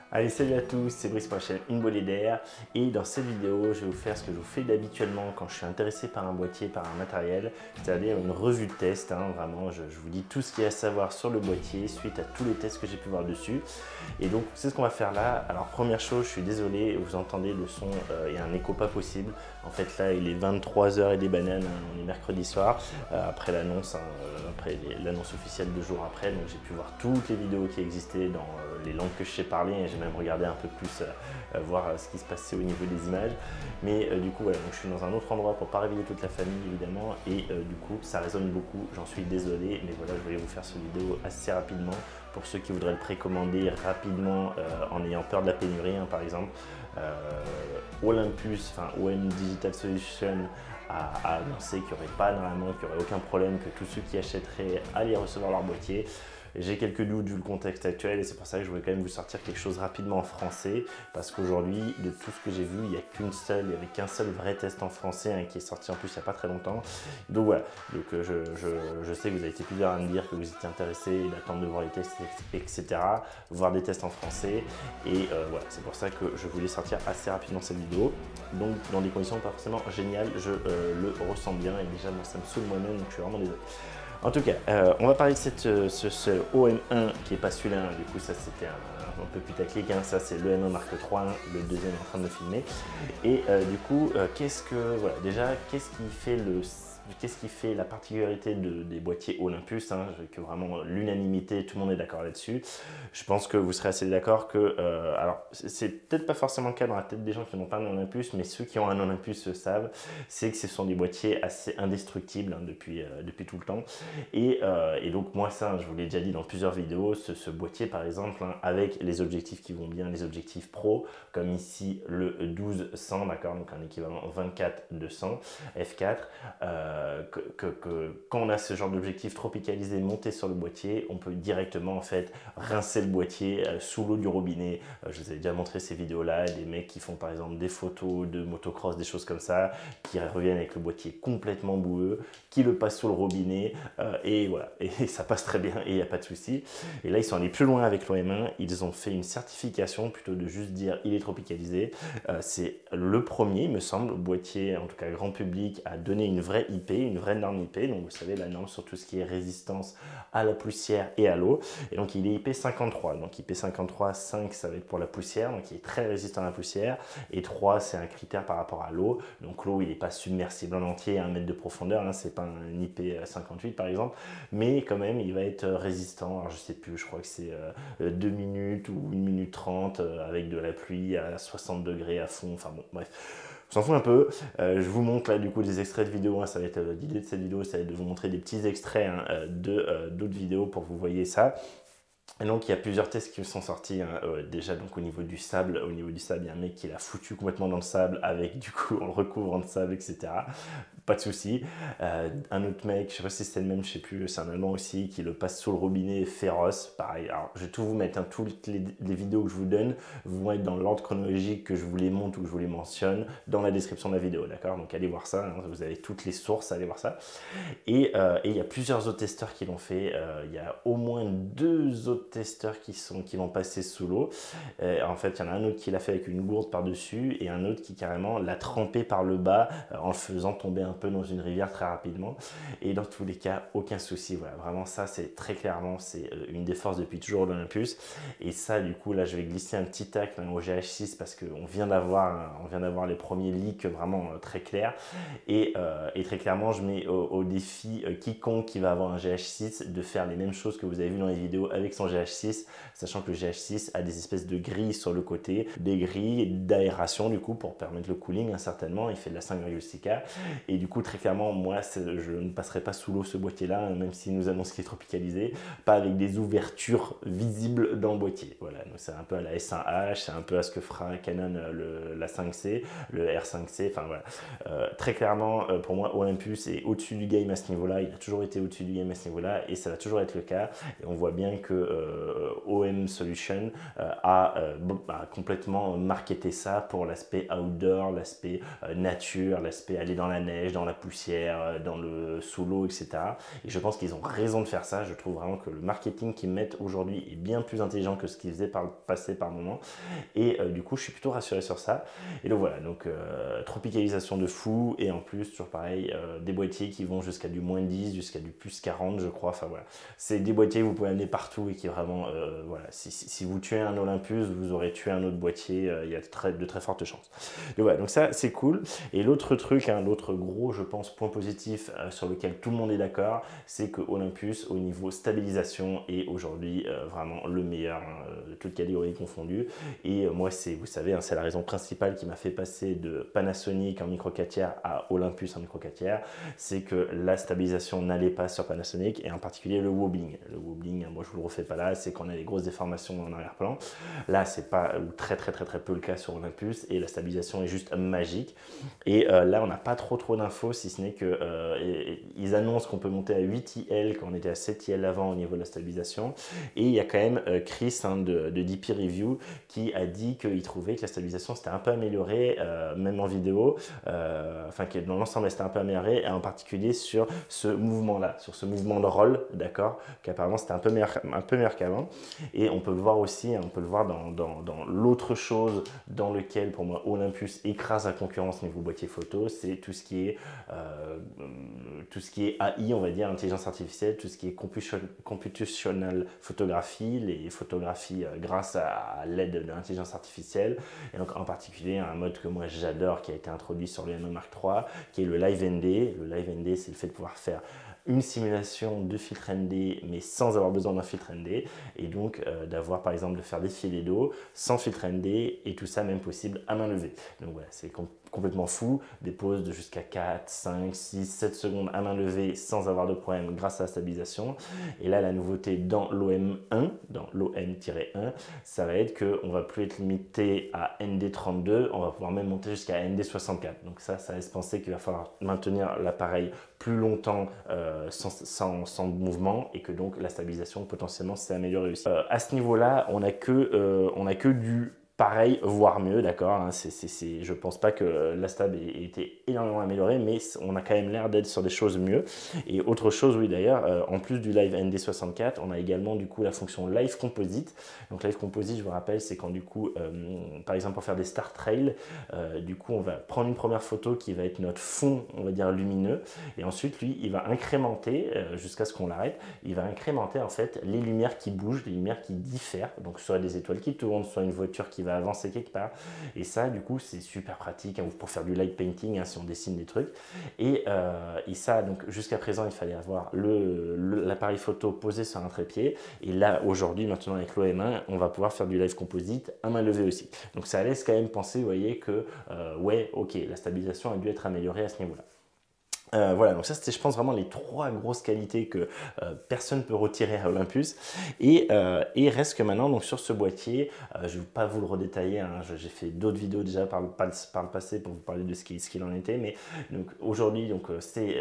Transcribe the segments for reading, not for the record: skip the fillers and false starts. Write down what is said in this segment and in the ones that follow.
Allez, salut à tous, c'est Brice pour la chaîne Une Bolée d'air et dans cette vidéo, je vais vous faire ce que je vous fais d'habituellement quand je suis intéressé par un boîtier, par un matériel, c'est-à-dire une revue de test. Vraiment, je vous dis tout ce qu'il y a à savoir sur le boîtier suite à tous les tests que j'ai pu voir dessus. Et donc, c'est ce qu'on va faire là. Alors, première chose, je suis désolé, vous entendez le son, il y a un écho pas possible. En fait, là, il est 23 h et des bananes, on est mercredi soir, après l'annonce, après l'annonce officielle 2 jours après. Donc, j'ai pu voir toutes les vidéos qui existaient dans les langues que je sais parler et j'ai même regardé un peu plus voir ce qui se passait au niveau des images. Mais du coup, voilà, donc je suis dans un autre endroit pour ne pas réveiller toute la famille évidemment et du coup, ça résonne beaucoup. J'en suis désolé, mais voilà, je voulais vous faire cette vidéo assez rapidement pour ceux qui voudraient le précommander rapidement en ayant peur de la pénurie, par exemple. Olympus, enfin OM Digital Solutions a annoncé qu'il n'y aurait pas normalement, qu'il n'y aurait aucun problème, que tous ceux qui achèteraient allaient recevoir leur boîtier. J'ai quelques doutes vu le contexte actuel et c'est pour ça que je voulais quand même vous sortir quelque chose rapidement en français parce qu'aujourd'hui, de tout ce que j'ai vu, il n'y avait qu'un seul vrai test en français qui est sorti en plus il n'y a pas très longtemps. Donc voilà, donc, je sais que vous avez été plusieurs à me dire que vous étiez intéressés d'attendre de voir les tests, etc. Voir des tests en français et voilà, c'est pour ça que je voulais sortir assez rapidement cette vidéo. Donc dans des conditions pas forcément géniales, je le ressens bien et déjà moi ça me saoule moi-même donc je suis vraiment désolé. En tout cas, on va parler de ce OM1 qui n'est pas celui-là, du coup ça c'était un peu putaclic, ça c'est le M1 Mark III, le deuxième en train de me filmer. Et du coup, qu'est-ce qui fait la particularité des boîtiers Olympus, que vraiment l'unanimité, tout le monde est d'accord là-dessus. Je pense que vous serez assez d'accord que, alors c'est peut-être pas forcément le cas dans la tête des gens qui n'ont pas un Olympus, mais ceux qui ont un Olympus le savent, c'est que ce sont des boîtiers assez indestructibles depuis tout le temps. Et donc moi ça, je vous l'ai déjà dit dans plusieurs vidéos, ce boîtier par exemple, avec les objectifs qui vont bien, les objectifs pro, comme ici le 12-100, d'accord, donc un équivalent 24-200 f4, quand on a ce genre d'objectif tropicalisé monté sur le boîtier, on peut directement en fait rincer le boîtier sous l'eau du robinet. Je vous ai déjà montré ces vidéos là, des mecs qui font par exemple des photos de motocross, des choses comme ça, qui reviennent avec le boîtier complètement boueux, qui le passent sous le robinet et voilà, et ça passe très bien et il n'y a pas de souci. Et là ils sont allés plus loin avec l'OM1, ils ont fait une certification plutôt de juste dire il est tropicalisé. C'est le premier, il me semble, boîtier en tout cas grand public à donner une vraie IP, une vraie norme IP, donc vous savez la norme sur tout ce qui est résistance à la poussière et à l'eau, et donc il est IP53, donc IP53, 5 ça va être pour la poussière, donc il est très résistant à la poussière, et 3 c'est un critère par rapport à l'eau, donc l'eau il n'est pas submersible en entier à 1 mètre de profondeur, c'est pas un IP58 par exemple, mais quand même il va être résistant, alors je sais plus, je crois que c'est 2 minutes ou 1 minute 30 avec de la pluie à 60 degrés à fond, enfin bon bref. On s'en fout un peu, je vous montre là du coup des extraits de vidéos, ça va être l'idée de cette vidéo, ça va être de vous montrer des petits extraits d'autres vidéos pour que vous voyez ça. Et donc il y a plusieurs tests qui sont sortis déjà donc au niveau du sable, il y a un mec qui l'a foutu complètement dans le sable avec du coup en le recouvrant de sable, etc. Pas de souci. Un autre mec, je sais pas si c'est le même, je sais plus, c'est un Allemand aussi, qui le passe sous le robinet féroce, pareil. Alors je vais tout vous mettre, toutes les vidéos que je vous donne vont être dans l'ordre chronologique que je vous les montre ou que je vous les mentionne dans la description de la vidéo, d'accord? Donc allez voir ça, vous avez toutes les sources, allez voir ça. Et il y a plusieurs autres testeurs qui l'ont fait, il y a au moins 2 autres testeurs qui l'ont passé sous l'eau. En fait, il y en a un autre qui l'a fait avec une gourde par-dessus et un autre qui carrément l'a trempé par le bas en le faisant tomber un peu dans une rivière très rapidement. Et dans tous les cas, aucun souci. Voilà, vraiment ça, c'est très clairement, c'est une des forces depuis toujours de l'Olympus. Et ça, du coup, là, je vais glisser un petit tac au GH6 parce qu'on vient d'avoir les premiers leaks vraiment très clairs. Et très clairement, je mets au défi quiconque qui va avoir un GH6 de faire les mêmes choses que vous avez vu dans les vidéos avec son GH6, sachant que le GH6 a des espèces de grilles sur le côté, des grilles d'aération du coup pour permettre le cooling, certainement. Il fait de la 5,6 K et du coup très clairement moi je ne passerai pas sous l'eau ce boîtier là, même s'il nous annonce qu'il est tropicalisé, pas avec des ouvertures visibles dans le boîtier. Voilà, donc c'est un peu à la S1H, c'est un peu à ce que fera Canon la 5C, le R5C, enfin voilà. Très clairement pour moi Olympus est au-dessus du game à ce niveau là, il a toujours été au-dessus du game à ce niveau là et ça va toujours être le cas et on voit bien que OM Solution a complètement marketé ça pour l'aspect outdoor, l'aspect nature, l'aspect aller dans la neige, dans la poussière, sous l'eau, etc. Et je pense qu'ils ont raison de faire ça. Je trouve vraiment que le marketing qu'ils mettent aujourd'hui est bien plus intelligent que ce qu'ils faisaient par le passé par moment. Et du coup, je suis plutôt rassuré sur ça. Et donc voilà, donc tropicalisation de fou. Et en plus, toujours pareil, des boîtiers qui vont jusqu'à du -10, jusqu'à du +40, je crois. Enfin voilà, c'est des boîtiers que vous pouvez amener partout et qui vraiment, voilà, si vous tuez un Olympus, vous aurez tué un autre boîtier. Il y a de très fortes chances. Donc voilà, donc ça, c'est cool. Et l'autre truc, hein, l'autre gros, je pense, point positif sur lequel tout le monde est d'accord, c'est que Olympus, au niveau stabilisation, est aujourd'hui vraiment le meilleur, hein, de toutes catégories confondues. Et moi, vous savez, hein, c'est la raison principale qui m'a fait passer de Panasonic en micro 4 tiers à Olympus en micro 4 tiers, c'est que la stabilisation n'allait pas sur Panasonic, et en particulier le wobbling. Le wobbling, hein, moi je vous le refais pas là, c'est qu'on a des grosses déformations en arrière-plan. Là, c'est pas, ou très peu le cas sur Olympus, et la stabilisation est juste magique. Et là, on n'a pas trop d'infos, si ce n'est que ils annoncent qu'on peut monter à 8 IL quand on était à 7 IL avant au niveau de la stabilisation. Et il y a quand même Chris, hein, de DP Review, qui a dit qu'il trouvait que la stabilisation s'était un peu améliorée, même en vidéo, enfin que dans l'ensemble elle s'était un peu améliorée, et en particulier sur ce mouvement-là, sur ce mouvement de roll, d'accord, qu'apparemment c'était un peu meilleur qu'avant. Et on peut le voir aussi, on peut le voir dans l'autre chose dans lequel pour moi Olympus écrase la concurrence niveau boîtier photo, c'est tout ce qui est AI, on va dire, intelligence artificielle, tout ce qui est computational photographie, les photographies grâce à l'aide de l'intelligence artificielle, et donc en particulier un mode que moi j'adore qui a été introduit sur le M1 Mark III, qui est le Live ND. Le Live ND, c'est le fait de pouvoir faire une simulation de filtre ND mais sans avoir besoin d'un filtre ND, et donc d'avoir par exemple de faire défiler d'eau sans filtre ND, et tout ça même possible à main levée. Donc voilà, c'est complètement fou, des poses de jusqu'à 4, 5, 6, 7 secondes à main levée sans avoir de problème grâce à la stabilisation. Et là, la nouveauté dans l'OM1, dans l'OM-1, ça va être qu'on ne va plus être limité à ND32, on va pouvoir même monter jusqu'à ND64. Donc ça laisse penser qu'il va falloir maintenir l'appareil plus longtemps sans mouvement, et que donc la stabilisation potentiellement s'est améliorée aussi. À ce niveau-là, on n'a que du pareil, voire mieux, d'accord, hein, je pense pas que la stab ait été énormément améliorée, mais on a quand même l'air d'être sur des choses mieux. Et autre chose, oui d'ailleurs, en plus du Live ND64, on a également du coup la fonction Live Composite. Donc Live Composite, je vous rappelle, c'est quand du coup, par exemple pour faire des Star Trails, du coup on va prendre une première photo qui va être notre fond, on va dire lumineux, et ensuite lui, il va incrémenter, jusqu'à ce qu'on l'arrête, il va incrémenter en fait les lumières qui bougent, les lumières qui diffèrent, donc soit des étoiles qui tournent, soit une voiture qui va avancer quelque part, et ça du coup c'est super pratique, hein, pour faire du light painting, hein, si on dessine des trucs, et ça donc jusqu'à présent il fallait avoir l'appareil photo posé sur un trépied, et là aujourd'hui maintenant avec l'OM1 on va pouvoir faire du live composite à main levée aussi, donc ça laisse quand même penser, vous voyez, que ouais, ok, la stabilisation a dû être améliorée à ce niveau là. Voilà, donc ça c'était je pense vraiment les trois grosses qualités que personne ne peut retirer à Olympus, et reste que maintenant donc sur ce boîtier, je ne vais pas vous le redétailler, hein, j'ai fait d'autres vidéos déjà par le passé pour vous parler de ce qu'il en était, mais donc aujourd'hui donc c'est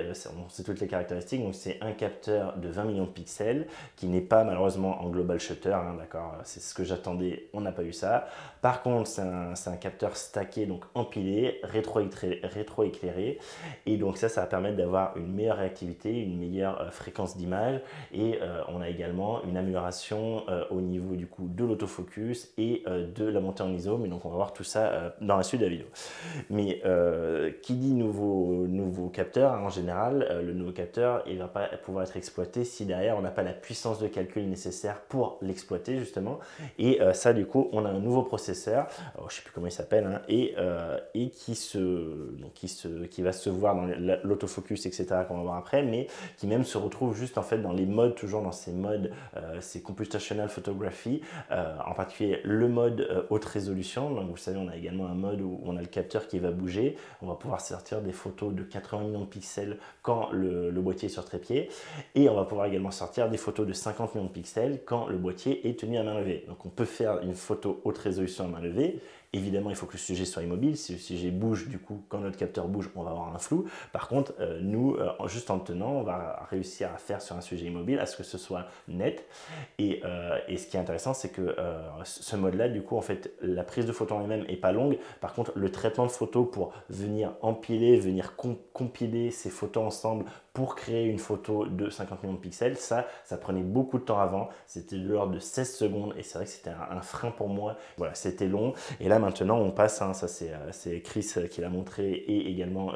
toutes les caractéristiques. Donc c'est un capteur de 20 millions de pixels qui n'est pas malheureusement en global shutter, hein, d'accord, c'est ce que j'attendais, on n'a pas eu ça. Par contre c'est un capteur stacké, donc empilé, rétro-éclairé, et donc ça va permettre d'avoir une meilleure réactivité, une meilleure fréquence d'image, et on a également une amélioration au niveau du coup de l'autofocus et de la montée en ISO, mais donc on va voir tout ça dans la suite de la vidéo. Mais qui dit nouveau capteur, hein, en général, le nouveau capteur il ne va pas pouvoir être exploité si derrière on n'a pas la puissance de calcul nécessaire pour l'exploiter justement, et ça du coup on a un nouveau processeur, alors, je ne sais plus comment il s'appelle, hein, et qui va se voir dans l'autofocus, etc., qu'on va voir après, mais qui même se retrouve juste en fait dans les modes, toujours dans ces modes, ces computational photography, en particulier le mode haute résolution. Donc vous savez, on a également un mode où on a le capteur qui va bouger, on va pouvoir sortir des photos de 80 millions de pixels quand le boîtier est sur trépied, et on va pouvoir également sortir des photos de 50 millions de pixels quand le boîtier est tenu à main levée. Donc on peut faire une photo haute résolution à main levée, Évidemment, il faut que le sujet soit immobile. Si le sujet bouge, du coup, quand notre capteur bouge, on va avoir un flou. Par contre, nous, juste en le tenant, on va réussir à faire sur un sujet immobile à ce que ce soit net. Et ce qui est intéressant, c'est que ce mode-là, du coup, en fait, la prise de photo en elle-même n'est pas longue. Par contre, le traitement de photos pour venir empiler, venir compiler ces photos ensemble pour créer une photo de 50 millions de pixels, ça prenait beaucoup de temps avant. C'était de l'ordre de 16 secondes et c'est vrai que c'était un frein pour moi. Voilà, c'était long. Et là, maintenant, on passe, hein, ça c'est Chris qui l'a montré et également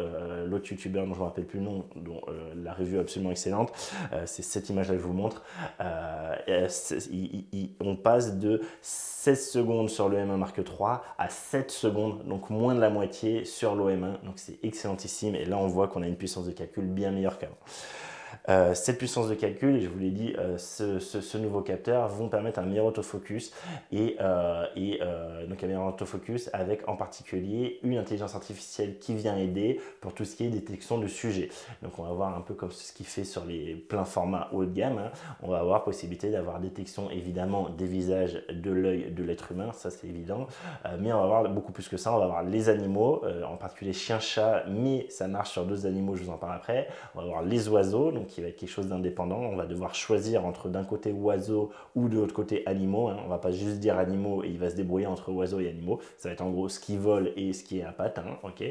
l'autre youtubeur dont je ne me rappelle plus le nom, dont la review est absolument excellente. C'est cette image-là que je vous montre. On passe de 16 secondes sur le M1 Mark III à 7 secondes, donc moins de la moitié sur l'OM1. Donc c'est excellentissime et là on voit qu'on a une puissance de calcul bien meilleure qu'avant. Cette puissance de calcul, et je vous l'ai dit, ce nouveau capteur vont permettre un meilleur autofocus donc un meilleur autofocus avec en particulier une intelligence artificielle qui vient aider pour tout ce qui est détection de sujets. Donc on va voir un peu comme ce qu'il fait sur les pleins formats haut de gamme, hein. On va avoir possibilité d'avoir détection évidemment des visages, de l'œil de l'être humain, ça c'est évident, mais on va voir beaucoup plus que ça, on va voir les animaux, en particulier chien-chat, mais ça marche sur d'autres animaux, je vous en parle après. On va voir les oiseaux, donc qui va être quelque chose d'indépendant. On va devoir choisir entre d'un côté oiseaux ou de l'autre côté animaux, hein. On va pas juste dire animaux et il va se débrouiller entre oiseaux et animaux. Ça va être en gros ce qui vole et ce qui est à pattes, hein, ok.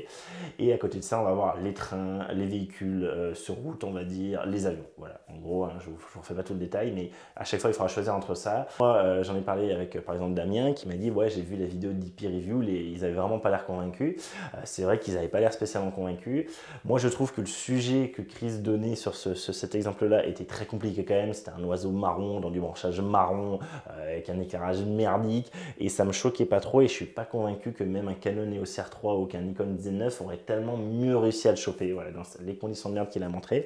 Et à côté de ça, on va voir les trains, les véhicules sur route, on va dire, les avions. Voilà, en gros, hein, je ne vous refais pas tout le détail, mais à chaque fois, il faudra choisir entre ça. Moi, j'en ai parlé avec, par exemple, Damien, qui m'a dit, ouais, j'ai vu la vidéo d'IP Review, ils avaient vraiment pas l'air convaincus. C'est vrai qu'ils n'avaient pas l'air spécialement convaincus. Moi, je trouve que le sujet que Chris donnait sur cet exemple-là était très compliqué quand même. C'était un oiseau marron dans du branchage marron avec un éclairage merdique et ça me choquait pas trop et je suis pas convaincu que même un Canon EOS R3 ou qu'un Nikon Z9 aurait tellement mieux réussi à le choper, voilà, dans les conditions de merde qu'il a montré.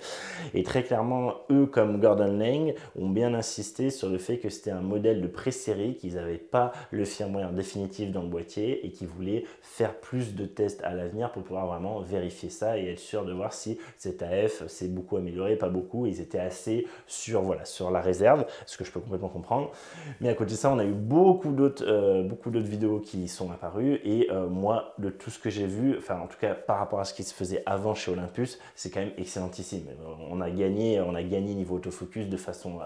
Et très clairement, eux comme Gordon Laing ont bien insisté sur le fait que c'était un modèle de pré-série, qu'ils n'avaient pas le firmware définitif dans le boîtier et qu'ils voulaient faire plus de tests à l'avenir pour pouvoir vraiment vérifier ça et être sûr de voir si cet AF s'est beaucoup amélioré, pas beaucoup. Ils étaient assez sur, voilà, sur la réserve, ce que je peux complètement comprendre. Mais à côté de ça, on a eu beaucoup d'autres vidéos qui sont apparues et moi, de tout ce que j'ai vu, enfin en tout cas par rapport à ce qui se faisait avant chez Olympus, c'est quand même excellentissime. On a gagné niveau autofocus de façon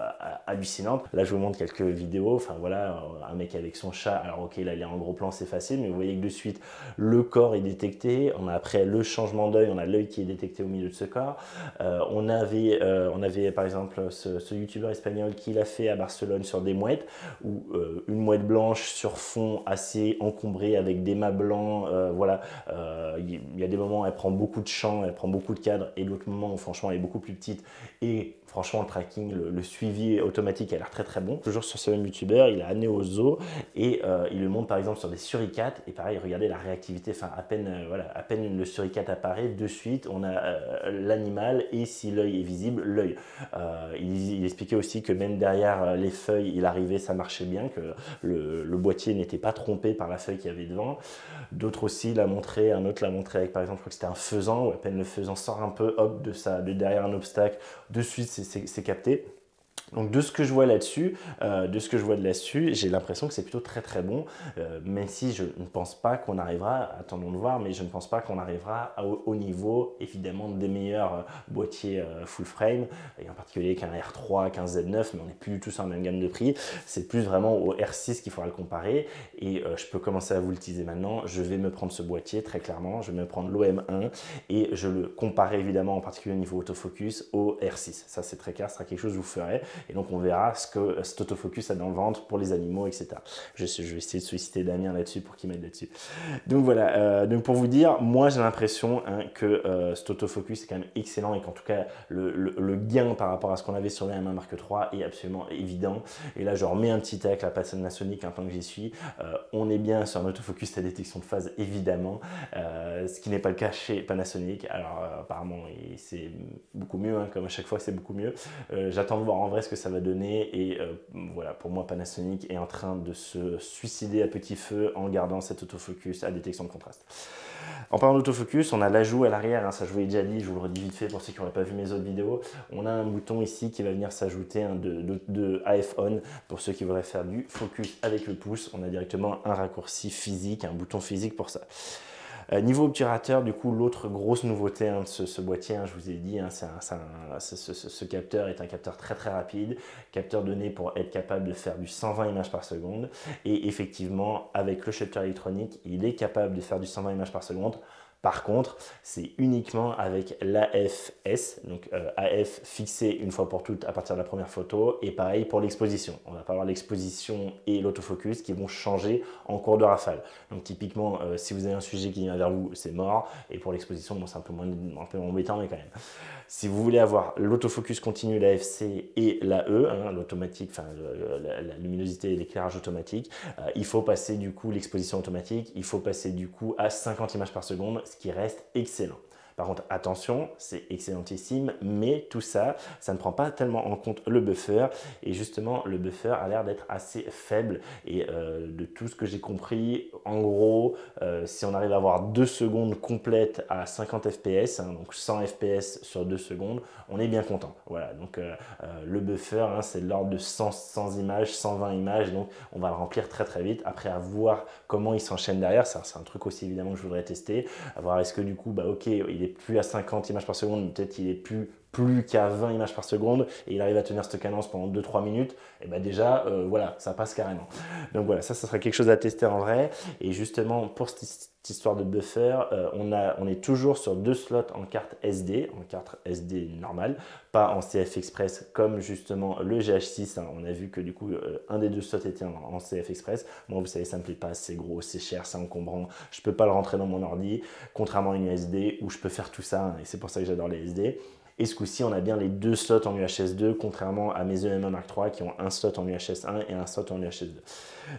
hallucinante. Là, je vous montre quelques vidéos. Enfin voilà, un mec avec son chat. Alors ok, là il est en gros plan, c'est facile, mais vous voyez que de suite le corps est détecté. On a après le changement d'œil, on a l'œil qui est détecté au milieu de ce corps. On avait par exemple ce youtubeur espagnol qui l'a fait à Barcelone sur des mouettes, où une mouette blanche sur fond assez encombré avec des mâts blancs, voilà, il y a des moments où elle prend beaucoup de champ, elle prend beaucoup de cadre, et d'autres moments où franchement elle est beaucoup plus petite, et franchement le tracking, le suivi automatique a l'air très très bon. Toujours sur ce même youtubeur, il a amené au zoo, et il le montre par exemple sur des suricates, et pareil, regardez la réactivité, enfin à peine, voilà, à peine le suricate apparaît, de suite on a l'animal, et si l'œil est visible, l'œil. Il expliquait aussi que même derrière les feuilles, il arrivait, ça marchait bien, que le boîtier n'était pas trompé par la feuille qu'il y avait devant. D'autres aussi l'a montré, un autre l'a montré avec par exemple, je crois que c'était un faisan, où à peine le faisan sort un peu, hop, de derrière un obstacle, de suite c'est capté. Donc de ce que je vois là-dessus, j'ai l'impression que c'est plutôt très très bon, même si je ne pense pas qu'on arrivera, attendons de voir, mais je ne pense pas qu'on arrivera au niveau évidemment des meilleurs boîtiers full frame, et en particulier qu'un R3, qu'un Z9, mais on n'est plus du tout sur la même gamme de prix, c'est plus vraiment au R6 qu'il faudra le comparer, et je peux commencer à vous le teaser maintenant, je vais me prendre ce boîtier très clairement, je vais me prendre l'OM1, et je le comparerai évidemment en particulier au niveau autofocus au R6, ça c'est très clair, ce sera quelque chose que je vous ferai. Et donc on verra ce que cet autofocus a dans le ventre pour les animaux, etc. Je vais essayer de solliciter Damien là-dessus pour qu'il m'aide là-dessus. Donc voilà, donc pour vous dire, moi j'ai l'impression que cet autofocus est quand même excellent et qu'en tout cas le gain par rapport à ce qu'on avait sur le M1 Mark III est absolument évident. Et là je remets un petit avec la Panasonic tant que j'y suis. On est bien sur un autofocus à détection de phase évidemment, ce qui n'est pas le cas chez Panasonic. Alors apparemment c'est beaucoup mieux, hein, comme à chaque fois c'est beaucoup mieux. J'attends de voir en vrai ce ce que ça va donner et voilà, pour moi Panasonic est en train de se suicider à petit feu en gardant cet autofocus à détection de contraste. En parlant d'autofocus, on a l'ajout à l'arrière, hein, ça je vous l'ai déjà dit, je vous le redis vite fait pour ceux qui n'auraient pas vu mes autres vidéos. On a un bouton ici qui va venir s'ajouter de AF On pour ceux qui voudraient faire du focus avec le pouce. On a directement un raccourci physique, un bouton physique pour ça. Niveau obturateur, du coup, l'autre grosse nouveauté de ce boîtier, je vous ai dit, ce capteur est un capteur très très rapide, capteur donné pour être capable de faire du 120 images par seconde. Et effectivement, avec le shutter électronique, il est capable de faire du 120 images par seconde. Par contre, c'est uniquement avec l'AFS, donc AF fixé une fois pour toutes à partir de la première photo, et pareil pour l'exposition. On va pas avoir l'exposition et l'autofocus qui vont changer en cours de rafale. Donc typiquement, si vous avez un sujet qui vient vers vous, c'est mort, et pour l'exposition, bon, c'est un peu embêtant, mais quand même. Si vous voulez avoir l'autofocus continu, l'AFC et l'AE, l'automatique, enfin la luminosité et l'éclairage automatique, il faut passer du coup l'exposition automatique, il faut passer du coup à 50 images par seconde, ce qui reste excellent. Par contre, attention, c'est excellentissime, mais tout ça, ça ne prend pas tellement en compte le buffer. Et justement, le buffer a l'air d'être assez faible. Et de tout ce que j'ai compris, en gros, si on arrive à avoir 2 secondes complètes à 50 fps, donc 100 fps sur 2 secondes, on est bien content. Voilà, donc le buffer, c'est de l'ordre de 100 images, 120 images, donc on va le remplir très très vite. Après, à voir comment il s'enchaîne derrière, c'est un truc aussi évidemment que je voudrais tester, à voir est-ce que du coup, ok, il est plus à 50 images par seconde, peut-être il est plus qu'à 20 images par seconde et il arrive à tenir cette cadence pendant 2-3 minutes, et bien déjà, voilà, ça passe carrément. Donc voilà, ça sera quelque chose à tester en vrai. Et justement, pour cette histoire de buffer, on est toujours sur 2 slots en carte SD normale, pas en CF Express comme justement le GH6. On a vu que du coup, un des 2 slots était en CF Express. Moi, vous savez, ça me plaît pas, c'est gros, c'est cher, c'est encombrant. Je peux pas le rentrer dans mon ordi, contrairement à une USB où je peux faire tout ça, et c'est pour ça que j'adore les SD. Et ce coup-ci, on a bien les 2 slots en UHS 2, contrairement à mes EM1 Mark III qui ont un slot en UHS 1 et un slot en UHS 2.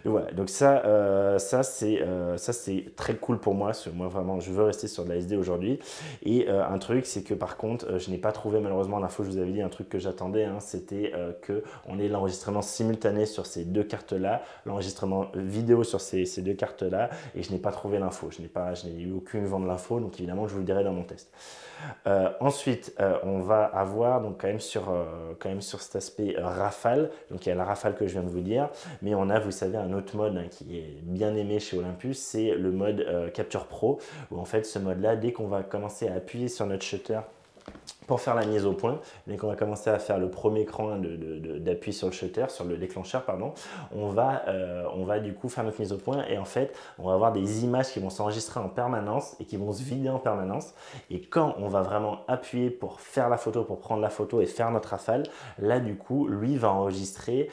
Donc voilà, donc ça c'est très cool pour moi, parce que moi vraiment je veux rester sur de la SD aujourd'hui. Et un truc, c'est que par contre, je n'ai pas trouvé malheureusement l'info, je vous avais dit un truc que j'attendais, c'était qu'on ait l'enregistrement simultané sur ces 2 cartes-là, l'enregistrement vidéo sur ces 2 cartes-là, et je n'ai pas trouvé l'info, je n'ai eu aucune vent de l'info, donc évidemment je vous le dirai dans mon test. Ensuite, on va avoir donc quand même sur cet aspect rafale, donc il y a la rafale que je viens de vous dire, mais on a, vous savez, un autre mode qui est bien aimé chez Olympus, c'est le mode Capture Pro, où en fait ce mode-là, dès qu'on va commencer à appuyer sur notre shutter pour faire la mise au point, dès qu'on va commencer à faire le premier cran d'appui sur le shutter, sur le déclencheur, pardon, on va du coup faire notre mise au point, et en fait, on va avoir des images qui vont s'enregistrer en permanence et qui vont se vider en permanence. Et quand on va vraiment appuyer pour faire la photo, pour prendre la photo et faire notre rafale, là du coup, lui va enregistrer,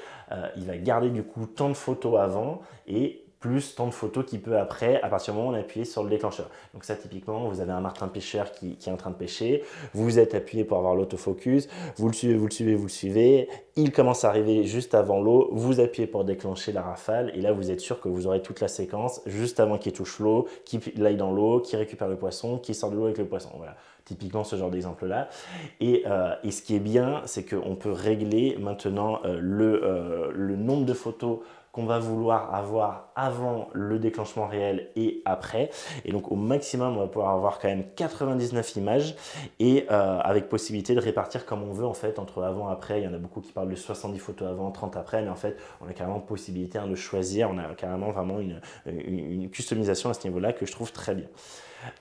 il va garder du coup tant de photos avant et plus tant de photos qu'il peut après, à partir du moment où on a appuyé sur le déclencheur. Donc ça, typiquement, vous avez un martin pêcheur qui est en train de pêcher, vous êtes appuyé pour avoir l'autofocus, vous le suivez, vous le suivez, vous le suivez, il commence à arriver juste avant l'eau, vous appuyez pour déclencher la rafale, et là, vous êtes sûr que vous aurez toute la séquence juste avant qu'il touche l'eau, qu'il aille dans l'eau, qu'il récupère le poisson, qu'il sort de l'eau avec le poisson. Voilà, typiquement ce genre d'exemple-là. Et ce qui est bien, c'est qu'on peut régler maintenant le nombre de photos qu'on va vouloir avoir avant le déclenchement réel et après. Et donc au maximum, on va pouvoir avoir quand même 99 images et avec possibilité de répartir comme on veut en fait entre avant et après. Il y en a beaucoup qui parlent de 70 photos avant, 30 après, mais en fait, on a carrément possibilité de choisir. On a carrément vraiment une customisation à ce niveau-là que je trouve très bien.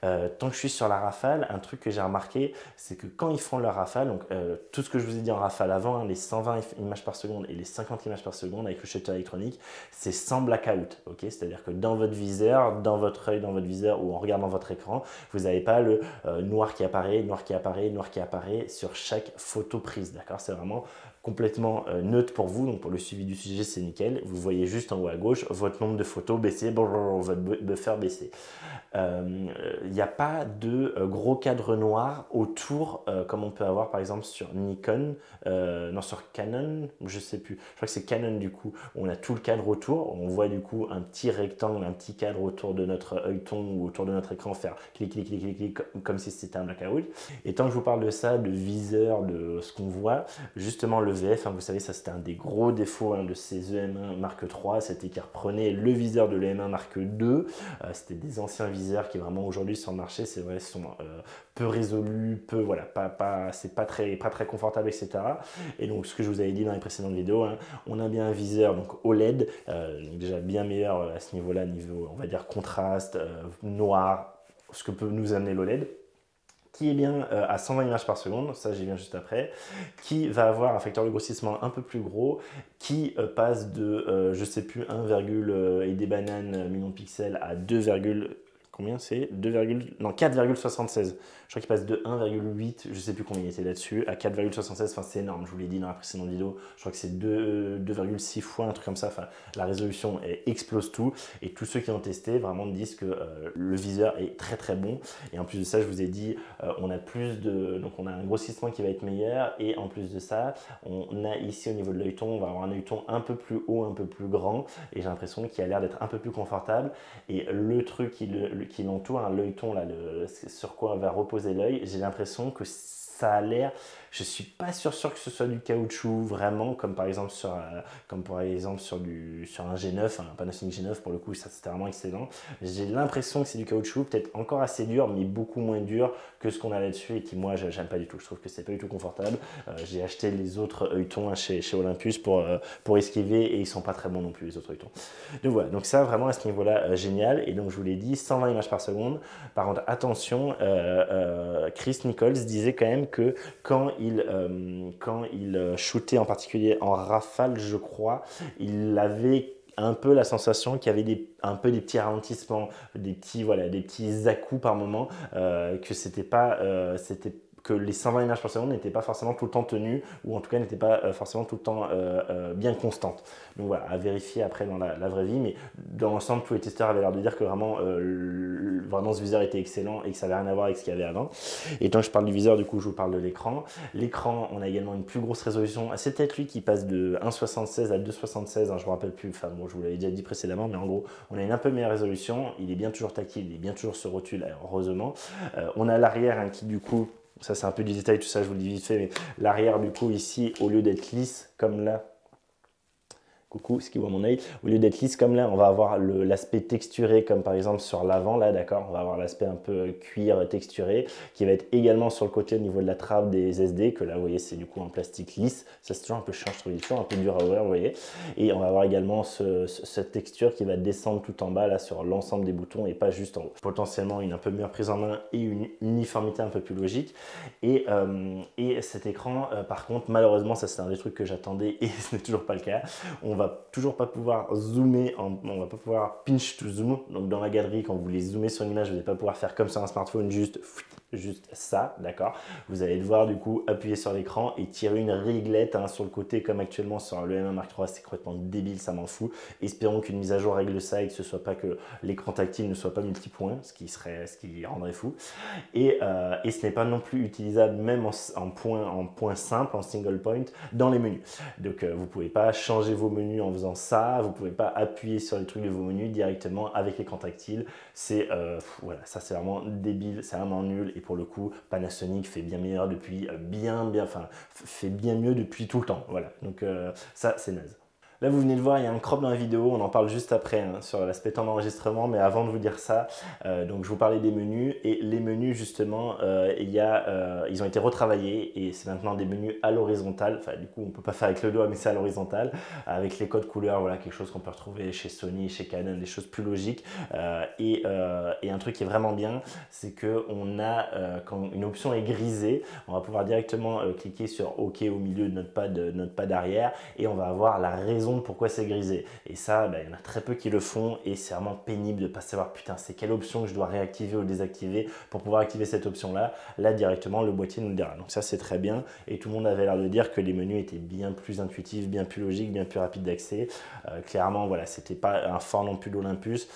Tant que je suis sur la rafale, un truc que j'ai remarqué, c'est que quand ils font leur rafale, donc tout ce que je vous ai dit en rafale avant, les 120 images par seconde et les 50 images par seconde avec le shutter électronique, c'est sans blackout, c'est-à-dire que dans votre viseur, dans votre œil, dans votre viseur ou en regardant votre écran, vous n'avez pas le noir qui apparaît, noir qui apparaît, noir qui apparaît sur chaque photo prise, d'accord? C'est vraiment complètement neutre pour vous, donc pour le suivi du sujet, c'est nickel. Vous voyez juste en haut à gauche votre nombre de photos baissé, votre buffer baissé. Il n'y a pas de gros cadre noir autour comme on peut avoir par exemple sur Nikon, non sur Canon, je sais plus, je crois que c'est Canon du coup, on a tout le cadre autour, on voit du coup un petit rectangle, un petit cadre autour de notre œilleton ou autour de notre écran faire clic, clic, clic, clic, clic comme si c'était un blackout. Et tant que je vous parle de ça, de viseur, de ce qu'on voit, justement le VF, hein, vous savez, ça c'était un des gros défauts hein, de ces EM1 Mark III, c'était qu'ils reprenaient le viseur de l'EM1 Mark II. C'était des anciens viseurs qui vraiment aujourd'hui sur le marché, c'est vrai, sont peu résolus, peu, voilà, c'est pas très confortable, etc. Et donc ce que je vous avais dit dans les précédentes vidéos, hein, on a bien un viseur donc OLED, donc déjà bien meilleur à ce niveau-là, niveau on va dire contraste, noir, ce que peut nous amener l'OLED, qui est bien à 120 images par seconde, ça j'y viens juste après, qui va avoir un facteur de grossissement un peu plus gros, qui passe de, je sais plus, 1, et des bananes millions de pixels à 2, combien c'est 4,76. Je crois qu'il passe de 1,8, je sais plus combien il était là-dessus, à 4,76. Enfin, c'est énorme. Je vous l'ai dit dans la précédente vidéo. Je crois que c'est 2,6 fois, un truc comme ça. Enfin, la résolution explose tout. Et tous ceux qui ont testé vraiment me disent que le viseur est très bon. Et en plus de ça, je vous ai dit, on a donc on a un grossissement qui va être meilleur. Et en plus de ça, on a ici au niveau de l'œilleton, on va avoir un œilleton un peu plus haut, un peu plus grand. Et j'ai l'impression qu'il a l'air d'être un peu plus confortable. Et le truc qui l'entoure, hein, l'œilleton, là, sur quoi va reposer l'œil, j'ai l'impression que ça a l'air, je suis pas sûr que ce soit du caoutchouc vraiment, comme par exemple sur un G9, un Panasonic G9 pour le coup, ça c'était vraiment excellent. J'ai l'impression que c'est du caoutchouc, peut-être encore assez dur, mais beaucoup moins dur que ce qu'on a là-dessus et qui moi j'aime pas du tout. Je trouve que c'est pas du tout confortable. J'ai acheté les autres œilletons hein, chez Olympus pour esquiver et ils sont pas très bons non plus les autres œilletons. Donc voilà, donc ça vraiment à ce niveau-là génial. Et donc je vous l'ai dit, 120 images par seconde. Par contre attention, Chris Nichols disait quand même que quand il shootait en particulier en rafale, je crois, il avait un peu la sensation qu'il y avait un peu des petits ralentissements, des petits à-coups par moment, que les 120 images par seconde n'étaient pas forcément tout le temps tenues, ou en tout cas n'étaient pas forcément tout le temps bien constantes. Donc voilà, à vérifier après dans la vraie vie, mais dans l'ensemble, tous les testeurs avaient l'air de dire que vraiment ce viseur était excellent et que ça n'avait rien à voir avec ce qu'il y avait avant. Et tant que je parle du viseur, du coup, je vous parle de l'écran. L'écran, on a également une plus grosse résolution. C'est peut-être lui qui passe de 1,76 à 2,76, hein, je ne me rappelle plus, enfin bon, je vous l'avais déjà dit précédemment, mais en gros, on a une un peu meilleure résolution. Il est bien toujours tactile, il est bien toujours sur rotule, heureusement. On a l'arrière hein, qui, du coup, ça c'est un peu du détail, tout ça je vous le dis vite fait, mais l'arrière du coup ici, au lieu d'être lisse comme là, coucou, ce qui voit mon œil, au lieu d'être lisse comme là, on va avoir l'aspect texturé comme par exemple sur l'avant là, d'accord, on va avoir l'aspect un peu cuir texturé qui va être également sur le côté au niveau de la trappe des SD, que là vous voyez c'est du coup en plastique lisse, ça c'est toujours un peu chiant, je trouve, il est toujours un peu dur à ouvrir, vous voyez, et on va avoir également cette texture qui va descendre tout en bas là sur l'ensemble des boutons et pas juste en haut. Potentiellement une un peu meilleure prise en main et une uniformité un peu plus logique, et cet écran par contre malheureusement ça c'est un des trucs que j'attendais et ce n'est toujours pas le cas, on va toujours pas pouvoir zoomer, on va pas pouvoir pinch to zoom, donc dans la galerie quand vous voulez zoomer sur une image, vous n'allez pas pouvoir faire comme sur un smartphone, juste ça, d'accord. Vous allez devoir du coup appuyer sur l'écran et tirer une réglette hein, sur le côté comme actuellement sur le M1 Mark III, c'est complètement débile, ça m'en fout. Espérons qu'une mise à jour règle ça et que ce soit pas que l'écran tactile ne soit pas multipoint, ce qui rendrait fou. Et ce n'est pas non plus utilisable même en point simple, en single point, dans les menus. Donc vous pouvez pas changer vos menus en faisant ça, vous pouvez pas appuyer sur les trucs de vos menus directement avec l'écran tactile. C'est voilà, ça c'est vraiment débile, c'est vraiment nul. Et pour le coup, Panasonic fait bien meilleur depuis fait bien mieux depuis tout le temps. Voilà, donc ça c'est naze. Là, vous venez de voir, il y a un crop dans la vidéo, on en parle juste après hein, sur l'aspect temps d'enregistrement, mais avant de vous dire ça, donc je vous parlais des menus, et les menus justement, ils ont été retravaillés, et c'est maintenant des menus à l'horizontale, enfin du coup on peut pas faire avec le doigt, mais c'est à l'horizontale, avec les codes couleurs, voilà, quelque chose qu'on peut retrouver chez Sony, chez Canon, des choses plus logiques, et un truc qui est vraiment bien, c'est qu'on a, quand une option est grisée, on va pouvoir directement cliquer sur OK au milieu de notre pad arrière, et on va avoir la raison de pourquoi c'est grisé. Et ça, il y en a très peu qui le font et c'est vraiment pénible de ne pas savoir putain c'est quelle option que je dois réactiver ou désactiver pour pouvoir activer cette option là. Là directement le boîtier nous le dira. Donc ça c'est très bien et tout le monde avait l'air de dire que les menus étaient bien plus intuitifs, bien plus logiques, bien plus rapides d'accès. Clairement voilà, c'était pas un fort non plus d'Olympus.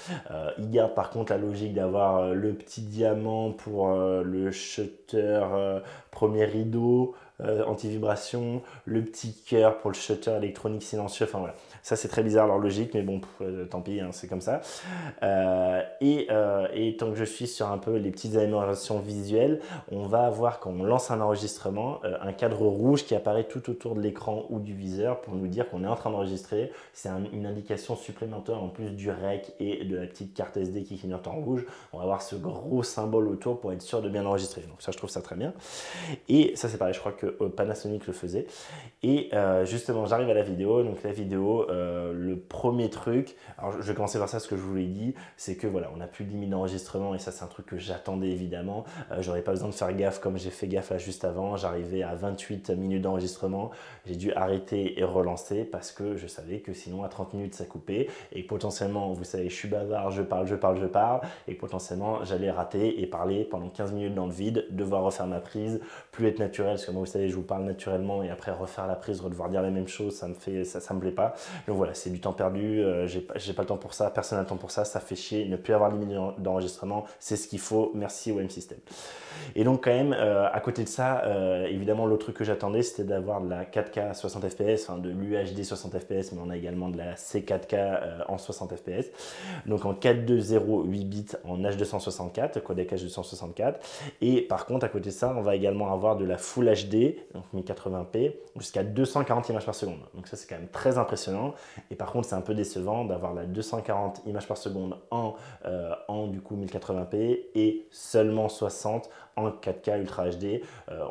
Il garde par contre la logique d'avoir le petit diamant pour le shutter premier rideau. anti-vibration, le petit cœur pour le shutter électronique silencieux, enfin voilà. Ça c'est très bizarre leur logique, mais bon, tant pis, hein, c'est comme ça. Et tant que je suis sur un peu les petites améliorations visuelles, on va avoir quand on lance un enregistrement, un cadre rouge qui apparaît tout autour de l'écran ou du viseur pour nous dire qu'on est en train d'enregistrer. C'est une indication supplémentaire en plus du rec et de la petite carte SD qui clignote en rouge. On va avoir ce gros symbole autour pour être sûr de bien enregistrer. Donc ça, je trouve ça très bien. Et ça, c'est pareil, je crois que Panasonic le faisait. Et justement, j'arrive à la vidéo. Donc la vidéo, le premier truc, alors je vais commencer par ça, ce que je vous l'ai dit, c'est que voilà, on n'a plus de limite d'enregistrement et ça, c'est un truc que j'attendais évidemment. J'aurais pas besoin de faire gaffe comme j'ai fait gaffe là juste avant. J'arrivais à 28 minutes d'enregistrement. J'ai dû arrêter et relancer parce que je savais que sinon à 30 minutes ça coupait et potentiellement, vous savez, je suis bavard, je parle et potentiellement j'allais rater et parler pendant 15 minutes dans le vide, devoir refaire ma prise, plus être naturel parce que moi vous savez, je vous parle naturellement et après refaire la prise, devoir dire les mêmes choses, ça me plaît pas. Donc voilà, c'est du temps perdu, j'ai pas le temps pour ça, personne n'a le temps pour ça, ça fait chier, ne plus avoir de limite d'enregistrement, c'est ce qu'il faut, merci OM System. Et donc quand même, à côté de ça, évidemment l'autre truc que j'attendais c'était d'avoir de la 4K 60 fps, enfin de l'UHD 60 fps, mais on a également de la C4K en 60 fps. Donc en 4.2.0 8 bits en H264, codec H264. Et par contre, à côté de ça, on va également avoir de la Full HD, donc 1080p, jusqu'à 240 images par seconde. Donc ça, c'est quand même très impressionnant. Et par contre, c'est un peu décevant d'avoir la 240 images par seconde en du coup 1080p et seulement 60 en 4K Ultra HD.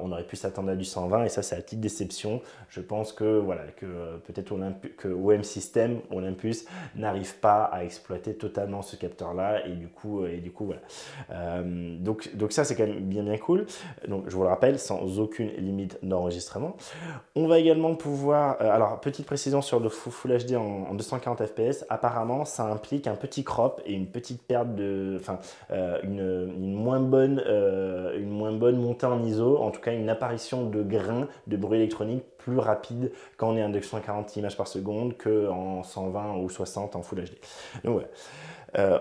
On aurait pu s'attendre à du 120 et ça, c'est la petite déception. Je pense que voilà, peut-être que OM System, Olympus, n'arrive pas à exploiter totalement ce capteur-là et du coup voilà. Donc ça, c'est quand même bien cool. Donc je vous le rappelle, sans aucune limite d'enregistrement. On va également pouvoir, alors petite précision sur le Full HD en 240 fps, apparemment ça implique un petit crop et une petite perte de, enfin une moins bonne montée en ISO, en tout cas une apparition de grains de bruit électronique plus rapide quand on est à 240 images par seconde qu'en 120 ou 60 en Full HD. Donc voilà.